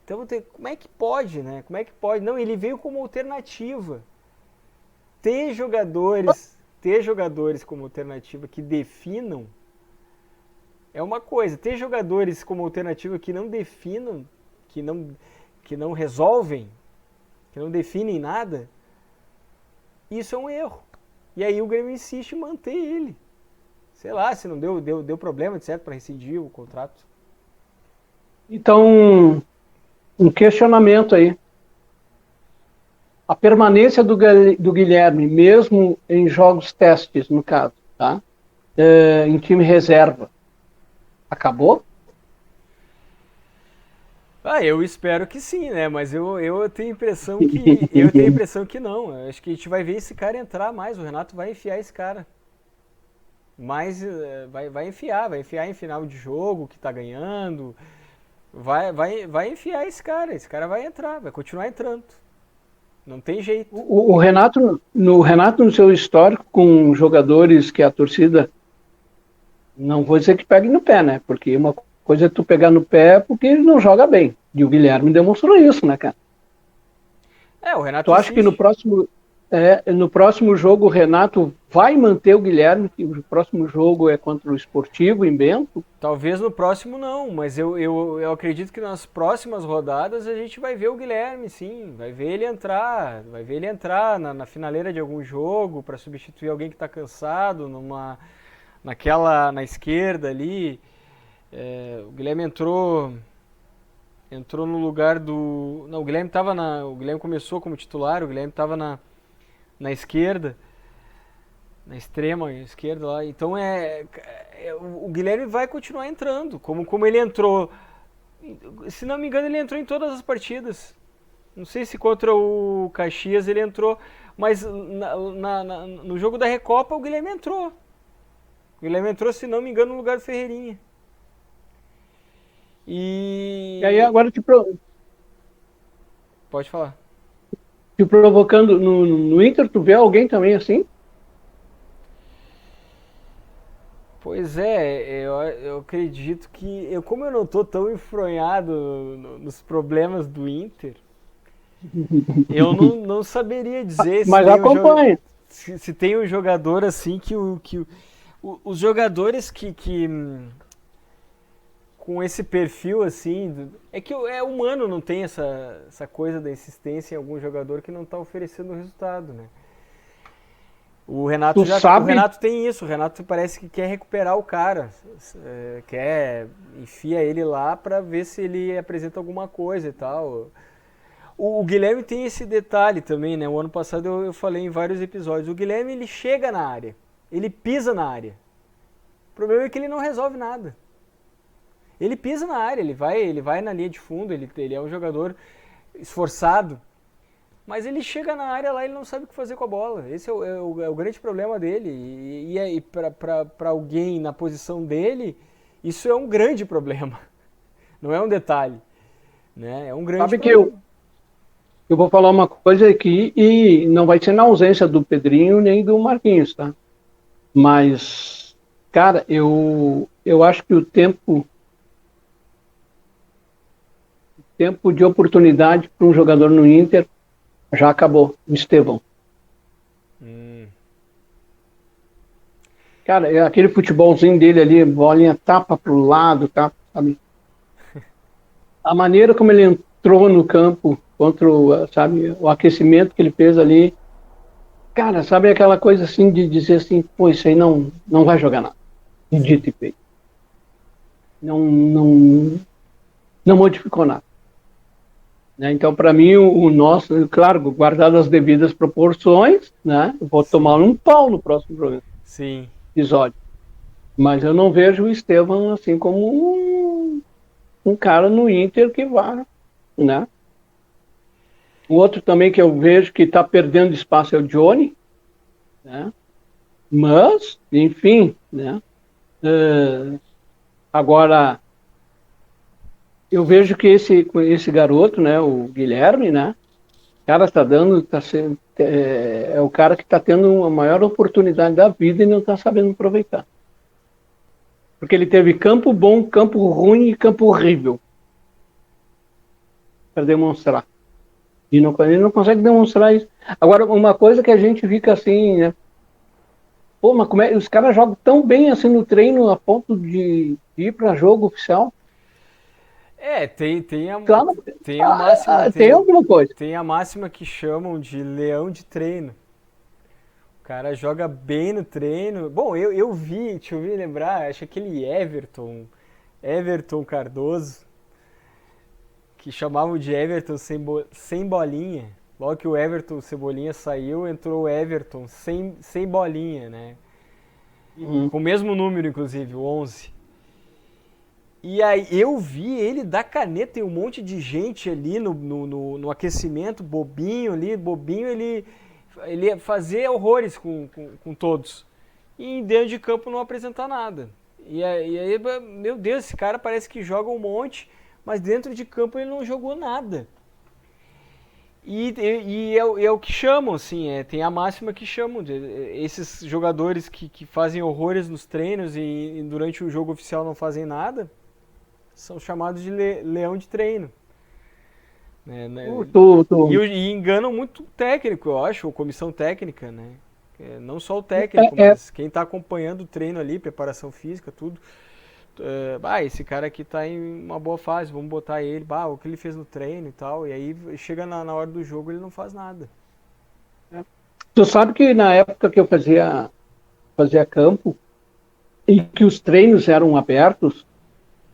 Então, como é que pode, né? Como é que pode? Não, ele veio como alternativa. Ter jogadores como alternativa que definam é uma coisa. Ter jogadores como alternativa que não definam, que não resolvem, que não definem nada, isso é um erro. E aí o Grêmio insiste em manter ele. Sei lá, se não deu problema, etc., para rescindir o contrato. Então, um questionamento aí. A permanência do Guilherme, mesmo em jogos testes, no caso, tá? Em time reserva, acabou? Eu espero que sim, né? Mas eu tenho a impressão que não. Eu acho que a gente vai ver esse cara entrar mais. O Renato vai enfiar esse cara. Mas vai enfiar em final de jogo que tá ganhando. Vai enfiar esse cara. Esse cara vai entrar, vai continuar entrando. Não tem jeito. O Renato, no seu histórico, com jogadores que a torcida, não vou dizer que pegue no pé, né? Porque uma coisa é tu pegar no pé porque ele não joga bem. E o Guilherme demonstrou isso, né, cara? O Renato Tu acha que no próximo jogo o Renato vai manter o Guilherme? Que o próximo jogo é contra o Esportivo em Bento? Talvez no próximo não, mas eu acredito que nas próximas rodadas a gente vai ver o Guilherme, sim. Vai ver ele entrar na finaleira de algum jogo para substituir alguém que está cansado, na esquerda ali. O Guilherme entrou no lugar do... Não, o Guilherme começou como titular, o Guilherme estava na esquerda, na extrema esquerda lá. Então o Guilherme vai continuar entrando, como ele entrou. Se não me engano, ele entrou em todas as partidas. Não sei se contra o Caxias ele entrou, mas no jogo da Recopa o Guilherme entrou. O Guilherme entrou, se não me engano, no lugar do Ferreirinha. E aí agora Pode falar. te provocando no Inter, tu vê alguém também assim? Pois eu acredito que, como eu não tô tão enfronhado nos problemas do Inter, eu não saberia dizer Mas acompanha. se tem um jogador assim os jogadores que com esse perfil assim, é que é humano, não tem essa coisa da insistência em algum jogador que não tá oferecendo resultado, né? O Renato tem isso, o Renato parece que quer recuperar o cara, enfia ele lá para ver se ele apresenta alguma coisa e tal. O Guilherme tem esse detalhe também, né? O ano passado eu falei em vários episódios, o Guilherme ele chega na área, ele pisa na área. O problema é que ele não resolve nada. Ele pisa na área, ele vai na linha de fundo, ele é um jogador esforçado, mas ele chega na área lá e ele não sabe o que fazer com a bola. Esse é o grande problema dele. E para alguém na posição dele, isso é um grande problema. Não é um detalhe. Né? É um grande problema. Eu vou falar uma coisa aqui e não vai ser na ausência do Pedrinho nem do Marquinhos, tá? Mas, cara, eu acho que o tempo de oportunidade para um jogador no Inter já acabou, o Estevão. Cara, é aquele futebolzinho dele ali, bolinha tapa pro lado, tapa, sabe? A maneira como ele entrou no campo contra o aquecimento que ele fez ali, cara, sabe aquela coisa assim de dizer assim, pô, isso aí não vai jogar nada. Dito e feito. Não modificou nada. Né? Então, para mim, o nosso, claro, guardado as devidas proporções, né? Eu vou tomar um pau no próximo programa. Sim. Episódio. Mas eu não vejo o Estevão assim como um cara no Inter que vá, né? O outro também que eu vejo que está perdendo espaço é o Johnny, né? Mas, enfim, né? Agora, eu vejo que esse garoto, né, o Guilherme, né, cara é o cara que está tendo a maior oportunidade da vida e não está sabendo aproveitar. Porque ele teve campo bom, campo ruim e campo horrível para demonstrar. E ele não consegue demonstrar isso. Agora, uma coisa que a gente fica assim, né? Pô, mas os caras jogam tão bem assim no treino a ponto de ir para jogo oficial? Tem a máxima. Tem alguma coisa. Tem a máxima que chamam de leão de treino. O cara joga bem no treino. Bom, eu vi, deixa eu lembrar, acho que aquele Everton Cardoso, que chamavam de Everton sem bolinha. Logo que o Everton Cebolinha saiu, entrou o Everton sem bolinha, né? Com o mesmo número, inclusive, o 11. E aí eu vi ele dar caneta em um monte de gente ali no aquecimento, bobinho, ele ia fazer horrores com todos. E dentro de campo não apresentar nada. E aí, meu Deus, esse cara parece que joga um monte, mas dentro de campo ele não jogou nada. E é o que chamam, assim, tem a máxima que chamam. Esses jogadores que fazem horrores nos treinos e durante o jogo oficial não fazem nada, são chamados de leão de treino. Né? E enganam muito o técnico, eu acho, ou comissão técnica, né? Não só o técnico, é, mas quem está acompanhando o treino ali, preparação física, tudo. Esse cara aqui tá em uma boa fase, vamos botar ele, o que ele fez no treino e tal, e aí chega na hora do jogo ele não faz nada. Tu sabe que na época que eu fazia campo e que os treinos eram abertos,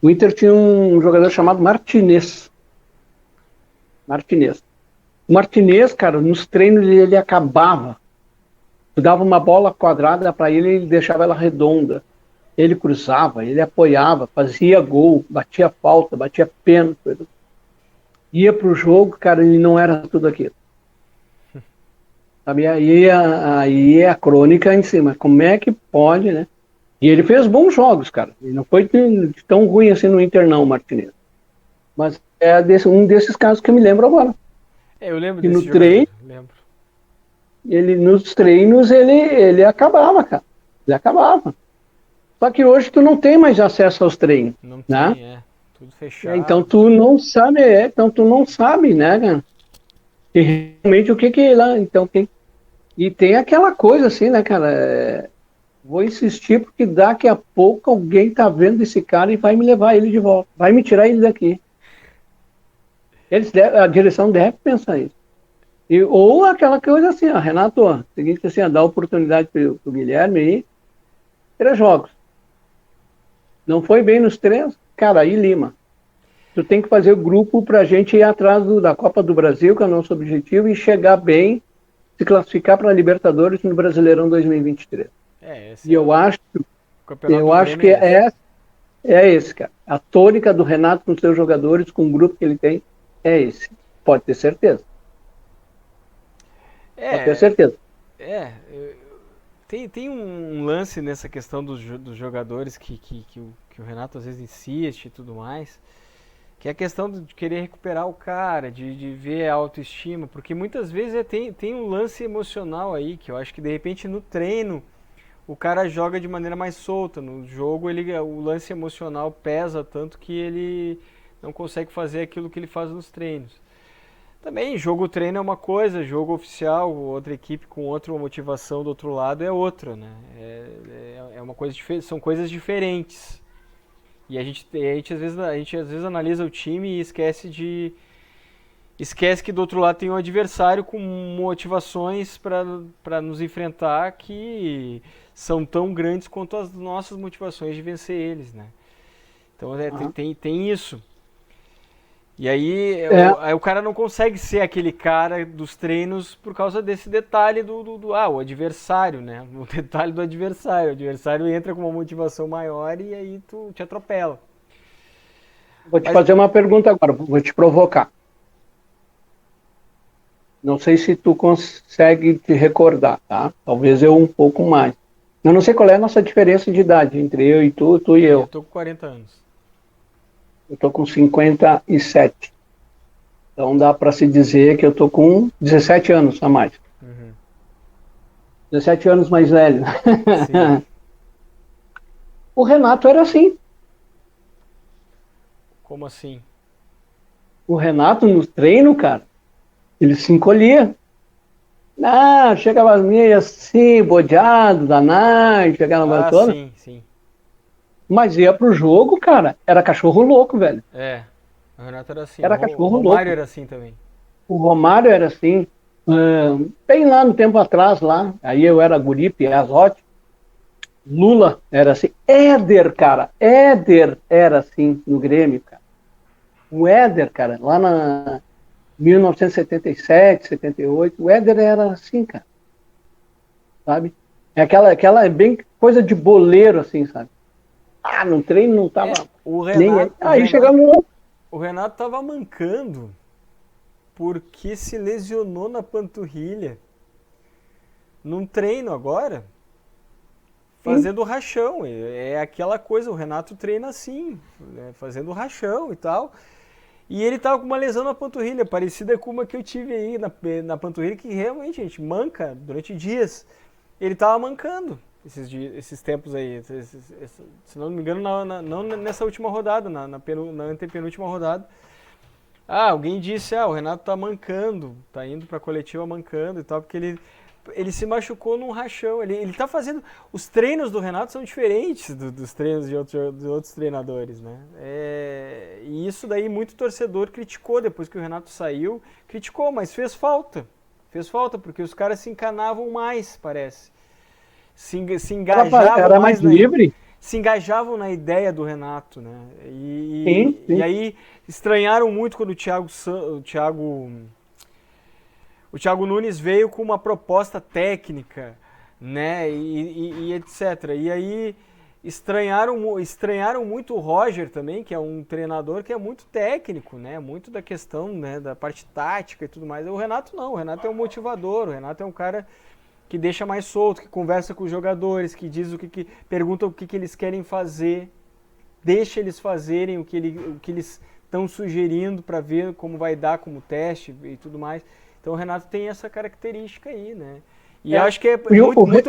o Inter tinha um jogador chamado Martinez. O Martinez, cara, nos treinos ele acabava. Tu dava uma bola quadrada para ele, ele deixava ela redonda. Ele cruzava, ele apoiava, fazia gol, batia falta, batia pênalti. Ia pro jogo, cara, ele não era tudo aquilo. Sabe? Aí é a crônica em cima. Como é que pode, né? E ele fez bons jogos, cara. Ele não foi tão ruim assim no Inter, não, Martinez. Mas é um desses casos que eu me lembro agora. Eu lembro que desse no jogador, treino, lembro. nos treinos ele acabava, cara. Ele acabava. Só que hoje tu não tem mais acesso aos treinos. Não né? tem, tudo fechado. Então tu não sabe, né, cara? E realmente o que lá, então tem. E tem aquela coisa assim, né, cara? Vou insistir porque daqui a pouco alguém tá vendo esse cara e vai me levar ele de volta. Vai me tirar ele daqui. A direção deve pensar isso. Ou aquela coisa assim, Renato, seguinte assim, dá oportunidade pro Guilherme aí, 3 jogos. Não foi bem nos 3, cara, aí Lima. Tu tem que fazer o grupo pra gente ir atrás da Copa do Brasil, que é o nosso objetivo, e chegar bem, se classificar para a Libertadores no Brasileirão 2023. E eu acho que é esse, cara. A tônica do Renato com seus jogadores, com o grupo que ele tem, é esse. Pode ter certeza. Pode ter certeza. Tem um lance nessa questão dos jogadores que o Renato às vezes insiste e tudo mais, que é a questão de querer recuperar o cara, de ver a autoestima, porque muitas vezes tem um lance emocional aí, que eu acho que de repente no treino o cara joga de maneira mais solta, no jogo o lance emocional pesa tanto que ele não consegue fazer aquilo que ele faz nos treinos. Também, jogo-treino é uma coisa, jogo oficial, outra equipe com outra motivação do outro lado é outra, né? É uma coisa são coisas diferentes. E a gente às vezes analisa o time e esquece que do outro lado tem um adversário com motivações para nos enfrentar que são tão grandes quanto as nossas motivações de vencer eles, né? Então tem isso. E aí o cara não consegue ser aquele cara dos treinos por causa desse detalhe o adversário, né? O detalhe do adversário. O adversário entra com uma motivação maior e aí tu te atropela. Vou te fazer uma pergunta agora, vou te provocar. Não sei se tu consegue te recordar, tá? Talvez eu um pouco mais. Eu não sei qual é a nossa diferença de idade entre eu e tu e eu. Eu tô com 40 anos. Eu tô com 57. Então dá para se dizer que eu tô com 17 anos a mais. 17 anos mais velho. O Renato era assim. Como assim? O Renato no treino, cara, ele se encolhia. Chegava meio assim, bodeado, danado, chegava toda. Sim. Mas ia pro jogo, cara, era cachorro louco, velho. O Renato era assim. Era cachorro louco. O Romário era assim também. O Romário era assim. Bem lá no tempo atrás, aí eu era guri, Piazzotti. Lula era assim. Éder era assim no Grêmio, cara. O Éder, cara, lá na 1977, 78, o Éder era assim, cara. Sabe? É aquela bem coisa de boleiro, assim, sabe? No treino não tava nem aí. Chegamos. O Renato tava mancando porque se lesionou na panturrilha num treino agora, fazendo rachão. É aquela coisa, o Renato treina assim, fazendo rachão e tal. E ele tava com uma lesão na panturrilha, parecida com uma que eu tive aí na panturrilha, que realmente, gente, manca durante dias. Ele tava mancando esses tempos aí. Se não me engano, não nessa última rodada, na antepenúltima rodada. Alguém disse, o Renato tá mancando, tá indo pra coletiva mancando e tal, porque ele se machucou num rachão. Ele tá fazendo... Os treinos do Renato são diferentes dos treinos de outros treinadores, né? E isso daí muito torcedor criticou depois que o Renato saiu. Criticou, mas fez falta. Fez falta, porque os caras se encanavam mais, parece. Se engajavam era mais livre? Se engajavam na ideia do Renato, né? Sim. E aí estranharam muito quando o Thiago Nunes veio com uma proposta técnica, né, e etc. E aí estranharam muito o Roger também, que é um treinador que é muito técnico, né, muito da questão, né, da parte tática e tudo mais. O Renato não, o Renato é um motivador, o Renato é um cara que deixa mais solto, que conversa com os jogadores, que diz pergunta o que eles querem fazer, deixa eles fazerem o que eles estão sugerindo para ver como vai dar como teste e tudo mais. Então o Renato tem essa característica aí, né? E eu acho que é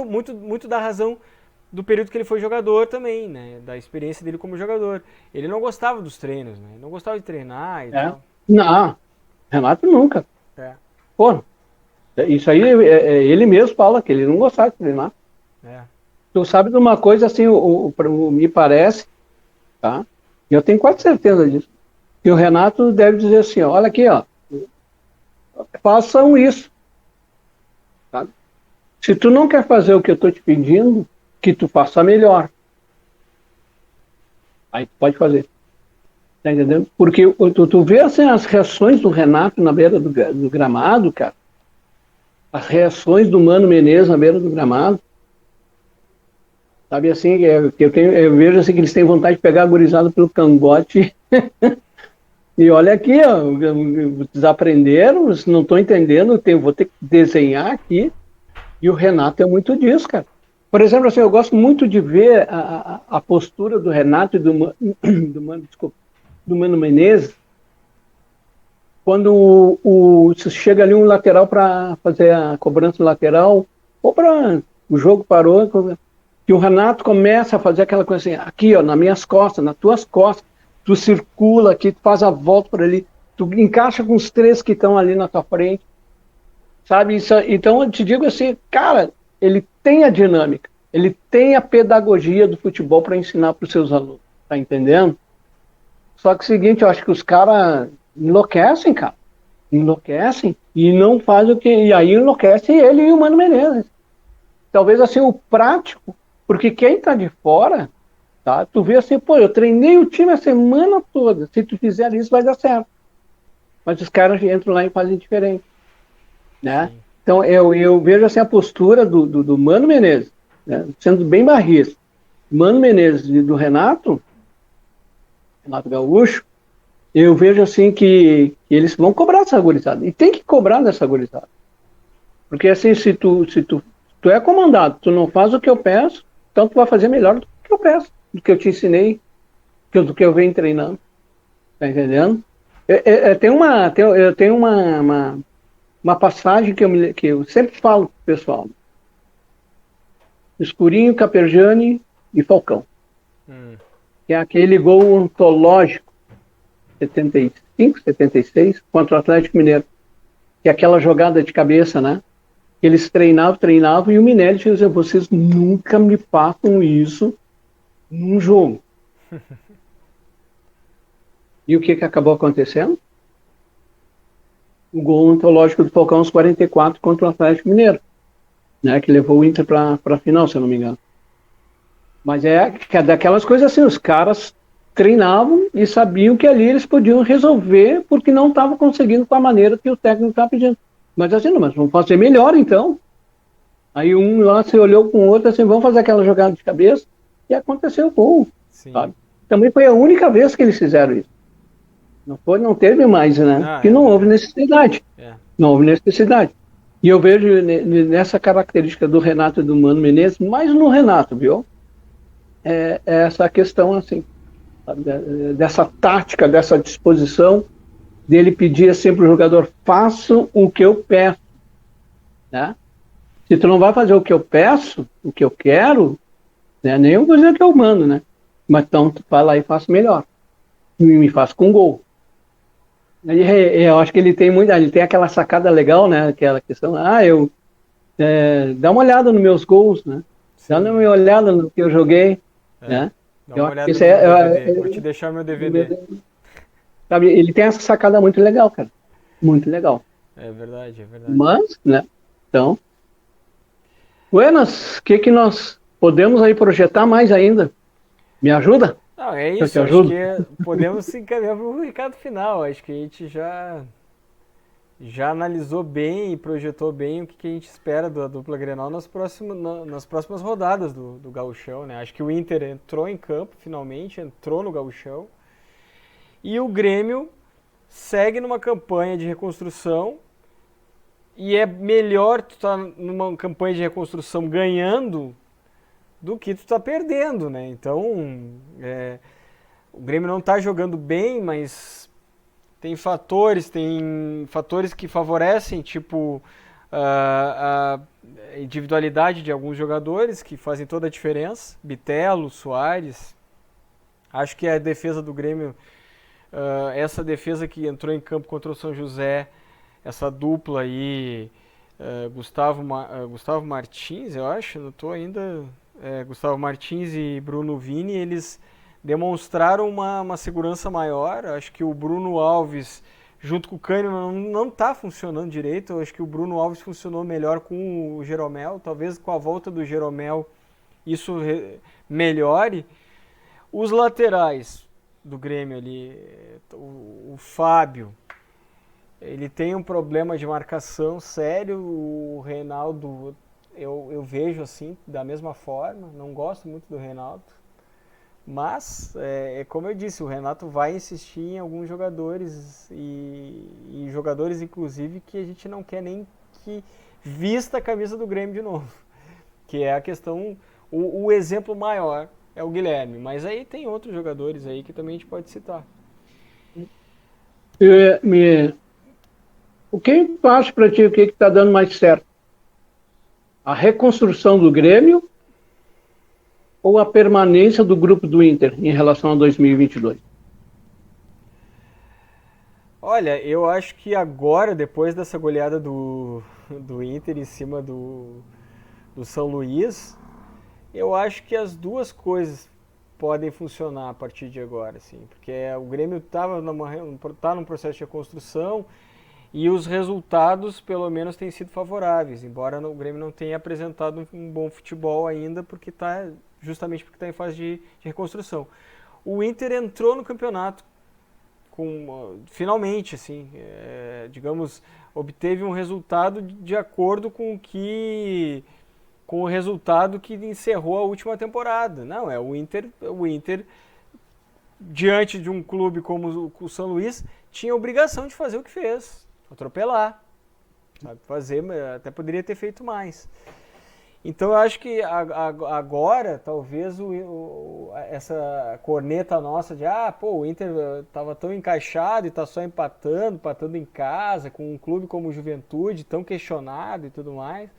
muito da razão do período que ele foi jogador também, né? Da experiência dele como jogador. Ele não gostava dos treinos, né? Ele não gostava de treinar e tal. Não, Renato nunca. Pô, isso aí ele mesmo fala que ele não gostava de treinar. Tu sabe de uma coisa assim, me parece, tá? E eu tenho quase certeza disso. Que o Renato deve dizer assim, olha aqui, façam isso. Tá? Se tu não quer fazer o que eu estou te pedindo, que tu faça melhor. Aí tu pode fazer. Tá entendendo? Porque tu vê assim, as reações do Renato na beira do gramado, cara. As reações do Mano Menezes na beira do gramado. Sabe assim, eu vejo assim que eles têm vontade de pegar a gurizada pelo cangote. E olha aqui, vocês aprenderam, vocês não estão entendendo, vou ter que desenhar aqui. E o Renato é muito disso, cara. Por exemplo, assim, eu gosto muito de ver a postura do Renato e do Mano Menezes, quando chega ali um lateral para fazer a cobrança lateral, ou para o jogo parou, que o Renato começa a fazer aquela coisa assim, aqui, nas minhas costas, nas tuas costas, tu circula aqui, tu faz a volta por ali, tu encaixa com os três que estão ali na tua frente, sabe? Então eu te digo assim, cara, ele tem a dinâmica, ele tem a pedagogia do futebol para ensinar para os seus alunos, tá entendendo? Só que é o seguinte, eu acho que os caras enlouquecem, cara, enlouquecem e não fazem o que, e aí enlouquece ele e o Mano Menezes. Talvez assim o prático, porque quem tá de fora, tá? Tu vê assim, pô, eu treinei o time a semana toda. Se tu fizer isso, vai dar certo. Mas os caras entram lá e fazem diferente, né? Sim. Então, eu vejo assim a postura do Mano Menezes, né? Sendo bem barrista. Mano Menezes e do Renato Gaúcho, eu vejo assim que eles vão cobrar essa gurizada. E tem que cobrar dessa gurizada. Porque assim, se tu é comandado, tu não faz o que eu peço, então tu vai fazer melhor do que eu peço, do que eu te ensinei, do que eu venho treinando. Tá entendendo? Eu tenho uma passagem que eu sempre falo pro pessoal. Escurinho, Caperjane e Falcão. Que é aquele gol ontológico, 75, 76, contra o Atlético Mineiro. Que é aquela jogada de cabeça, né? Eles treinavam, e o Minelli dizia, vocês nunca me façam isso num jogo. E o que acabou acontecendo? O gol ontológico do Falcão aos 44 contra o Atlético Mineiro, né, que levou o Inter para a final, se eu não me engano. Mas é daquelas coisas assim, os caras treinavam e sabiam que ali eles podiam resolver porque não estavam conseguindo com a maneira que o técnico estava pedindo. Mas assim, não, mas vamos fazer melhor então. Aí um lá se olhou com o outro assim, vamos fazer aquela jogada de cabeça, e aconteceu o gol, sabe? Também foi a única vez que eles fizeram isso. Não teve mais, né? Porque não houve necessidade. Não houve necessidade. E eu vejo nessa característica do Renato e do Mano Menezes, mais no Renato, viu? Essa questão assim, sabe? Dessa tática, dessa disposição Ele pedia sempre o jogador, faça o que eu peço, né? Se tu não vai fazer o que eu peço, o que eu quero, né? Nem eu vou dizer que eu mando, né? Mas então tu vai lá e faz melhor. E me faz com gol. Eu acho que ele tem aquela sacada legal, né? Aquela questão, dá uma olhada nos meus gols, né? Dá uma Sim. olhada no que eu joguei, É. né? Dá Eu uma acho que olhada isso no meu DVD. Vou te deixar meu DVD. sabe, ele tem essa sacada muito legal, cara. Muito legal. É verdade, é verdade. Mas, né? Então, buenas, o que que nós podemos aí projetar mais ainda? Me ajuda? Não, é Eu te isso. Acho que ajudo? podemos se encaminhar para o recado final. Acho que a gente já analisou bem e projetou bem o que a gente espera da dupla Grenal nas próximas rodadas do Gauchão, né? Acho que o Inter entrou em campo, finalmente, entrou no Gauchão. E o Grêmio segue numa campanha de reconstrução. E é melhor tu estar numa campanha de reconstrução ganhando do que tu tá perdendo, né? Então, o Grêmio não está jogando bem, mas tem fatores que favorecem, tipo a individualidade de alguns jogadores que fazem toda a diferença. Bitelo, Soares. Acho que a defesa do Grêmio, essa defesa que entrou em campo contra o São José, essa dupla aí, Gustavo Martins, eu acho, não estou ainda. Gustavo Martins e Bruno Vini, eles demonstraram uma segurança maior. Acho que o Bruno Alves, junto com o Cânio, não está funcionando direito. Eu acho que o Bruno Alves funcionou melhor com o Jeromel. Talvez com a volta do Jeromel isso melhore. Os laterais do Grêmio ali, o Fábio, ele tem um problema de marcação sério. O Reinaldo, eu vejo assim, da mesma forma. Não gosto muito do Reinaldo. Mas, como eu disse, o Renato vai insistir em alguns jogadores, e jogadores, inclusive, que a gente não quer nem que vista a camisa do Grêmio de novo. Que é a questão, o exemplo maior é o Guilherme. Mas aí tem outros jogadores aí que também a gente pode citar. O que tu acha para ti, o que está dando mais certo? A reconstrução do Grêmio ou a permanência do grupo do Inter em relação a 2022? Olha, eu acho que agora, depois dessa goleada do Inter em cima do São Luís, eu acho que as duas coisas podem funcionar a partir de agora, assim, porque o Grêmio tá num processo de reconstrução e os resultados, pelo menos, têm sido favoráveis, embora o Grêmio não tenha apresentado um bom futebol ainda, justamente porque está em fase de reconstrução. O Inter entrou no campeonato finalmente, assim, digamos, obteve um resultado de acordo com o resultado que encerrou a última temporada. Não, o Inter, diante de um clube como o São Luís, tinha a obrigação de fazer o que fez, atropelar, sabe? Até poderia ter feito mais. Então eu acho que agora, talvez, essa corneta nossa de o Inter estava tão encaixado e está só empatando em casa, com um clube como o Juventude, tão questionado e tudo mais.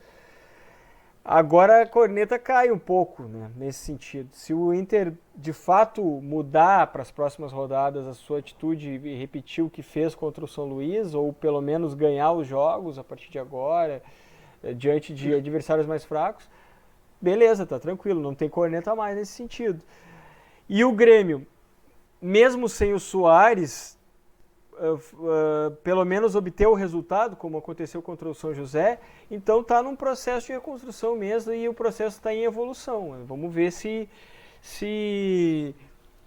Agora a corneta cai um pouco, né, nesse sentido. Se o Inter, de fato, mudar para as próximas rodadas a sua atitude e repetir o que fez contra o São Luís, ou pelo menos ganhar os jogos a partir de agora, diante de adversários mais fracos, beleza, tá tranquilo, não tem corneta mais nesse sentido. E o Grêmio, mesmo sem o Soares, pelo menos obter o resultado, como aconteceu contra o São José, então está num processo de reconstrução mesmo, e o processo está em evolução. Vamos ver se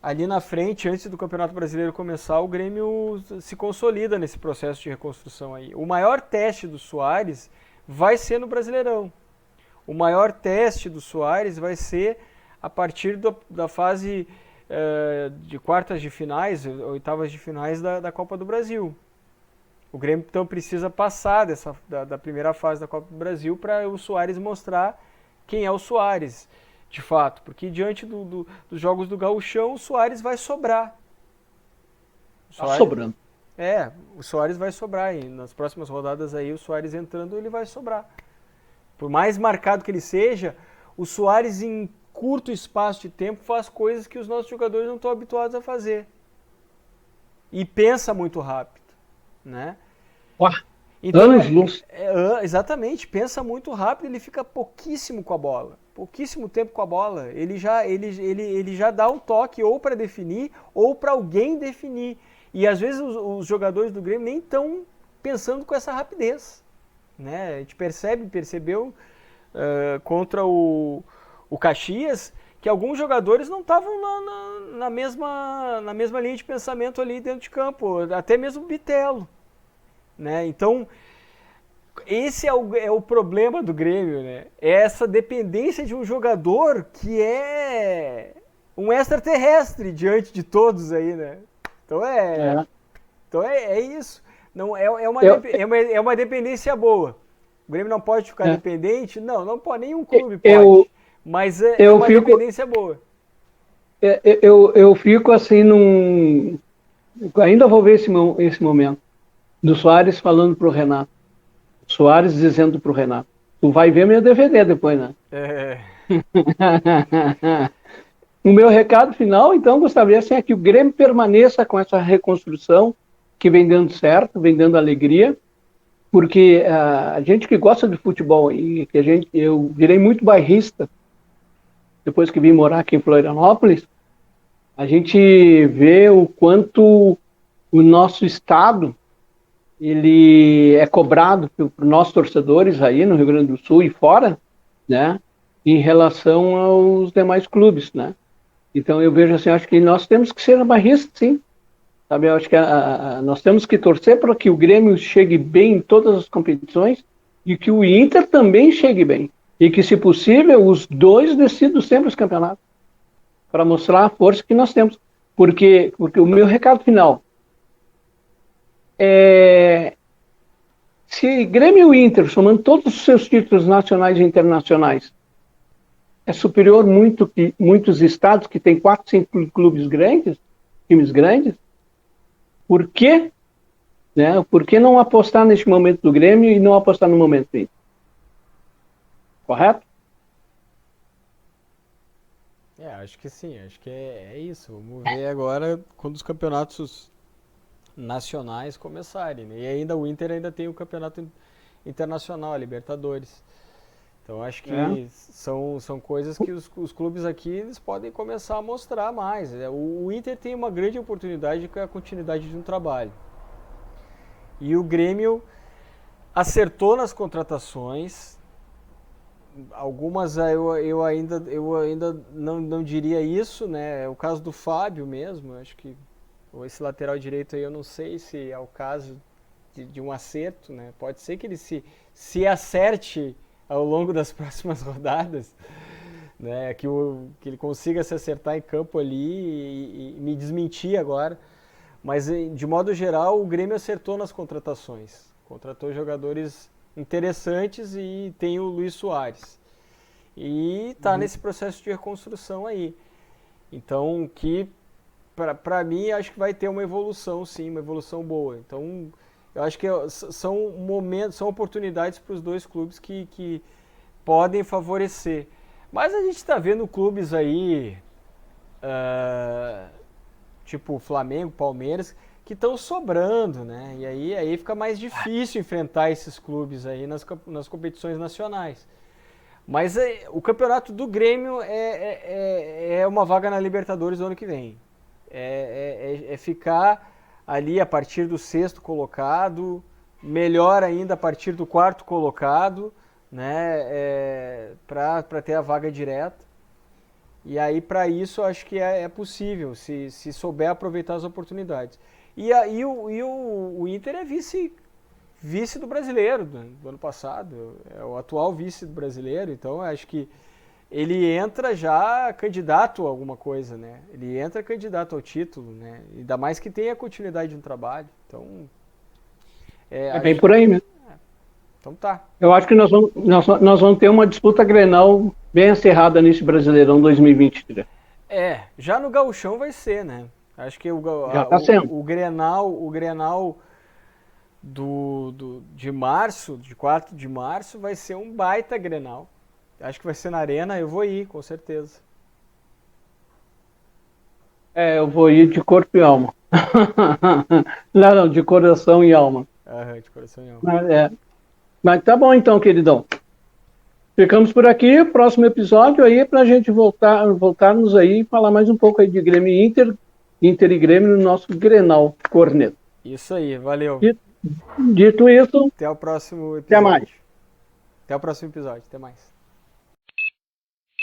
ali na frente, antes do Campeonato Brasileiro começar, o Grêmio se consolida nesse processo de reconstrução aí. O maior teste do Soares vai ser no Brasileirão. O maior teste do Soares vai ser a partir da fase de quartas de finais, oitavas de finais da Copa do Brasil. O Grêmio então precisa passar da primeira fase da Copa do Brasil para o Soares mostrar quem é o Soares, de fato. Porque diante dos jogos do Gauchão, o Soares vai sobrar. Está sobrando. O Soares vai sobrar. E nas próximas rodadas aí, o Soares entrando, ele vai sobrar. Por mais marcado que ele seja, o Soares em curto espaço de tempo faz coisas que os nossos jogadores não estão habituados a fazer. E pensa muito rápido, né? Uau, então, anos-luz. Exatamente, pensa muito rápido, ele fica pouquíssimo com a bola. Pouquíssimo tempo com a bola. Ele já dá um toque ou para definir ou para alguém definir. E às vezes os jogadores do Grêmio nem estão pensando com essa rapidez, né? A gente percebeu contra o Caxias que alguns jogadores não estavam na mesma linha de pensamento ali dentro de campo, até mesmo o Bitelo, né? Então, esse é o problema do Grêmio, né? É essa dependência de um jogador que é um extraterrestre diante de todos aí, né? Então é isso. Não, é uma dependência boa. O Grêmio não pode ficar dependente? Não pode, nenhum clube pode. Mas é uma dependência boa. Eu fico assim ainda vou ver esse momento do Soares falando pro Renato. Soares dizendo pro Renato. Tu vai ver meu DVD depois, né? O meu recado final, então, Gustavo, assim, é que o Grêmio permaneça com essa reconstrução que vem dando certo, vem dando alegria, porque a gente que gosta de futebol e que eu virei muito bairrista depois que vim morar aqui em Florianópolis, a gente vê o quanto o nosso estado ele é cobrado por nossos torcedores aí no Rio Grande do Sul e fora, né, em relação aos demais clubes, né? Então eu vejo assim, acho que nós temos que ser bairristas, sim. Sabe, eu acho que nós temos que torcer para que o Grêmio chegue bem em todas as competições e que o Inter também chegue bem. E que, se possível, os dois decidam sempre os campeonatos para mostrar a força que nós temos. Porque o meu recado final é: se Grêmio e Inter, somando todos os seus títulos nacionais e internacionais, é superior muitos estados que têm 4, 5 clubes grandes, times grandes, por que, né? Por que não apostar neste momento do Grêmio e não apostar no momento do Inter? Correto? Acho que sim, acho que é isso. Vamos ver agora quando os campeonatos nacionais começarem, né? E ainda o Inter ainda tem o campeonato internacional, a Libertadores. Então acho que são coisas que os clubes aqui eles podem começar a mostrar mais. O Inter tem uma grande oportunidade que é a continuidade de um trabalho. E o Grêmio acertou nas contratações. Algumas eu ainda não diria isso, né? É o caso do Fábio mesmo. Acho que esse lateral direito aí eu não sei se é o caso de um acerto, né? Pode ser que ele se acerte ao longo das próximas rodadas, né? Que ele consiga se acertar em campo ali e me desmentir agora. Mas, de modo geral, o Grêmio acertou nas contratações. Contratou jogadores interessantes e tem o Luis Soares. E está nesse processo de reconstrução aí. Então, que para mim, acho que vai ter uma evolução, sim, uma evolução boa. Então, eu acho que são momentos, são oportunidades para os dois clubes que podem favorecer. Mas a gente está vendo clubes aí, tipo Flamengo, Palmeiras, que estão sobrando, né? E aí fica mais difícil enfrentar esses clubes aí nas competições nacionais. Mas o campeonato do Grêmio é uma vaga na Libertadores do ano que vem. É ficar ali a partir do 6º colocado, melhor ainda a partir do 4º colocado, né? Para ter a vaga direta. E aí, para isso, acho que é possível, se souber aproveitar as oportunidades. E o Inter é vice do brasileiro do ano passado, é o atual vice do brasileiro, então acho que ele entra já candidato a alguma coisa, né? Ele entra candidato ao título, né? Ainda mais que tenha continuidade de um trabalho. Então, bem por aí mesmo. Então tá. Eu acho que nós vamos ter uma disputa Grenal bem acirrada nesse Brasileirão 2023. Já no Gauchão vai ser, né? Acho que Já está sendo. o Grenal de março, de 4 de março, vai ser um baita Grenal. Acho que vai ser na Arena, eu vou ir, com certeza. Eu vou ir de corpo e alma. Não, de coração e alma. Aham, de coração e alma. Mas tá bom então, queridão. Ficamos por aqui. Próximo episódio aí para a gente voltarmos aí e falar mais um pouco aí de Grêmio e Inter e Grêmio no nosso Grenal Corneto. Isso aí, valeu. Dito isso, Até o próximo até mais. episódio. Até o próximo episódio, até mais.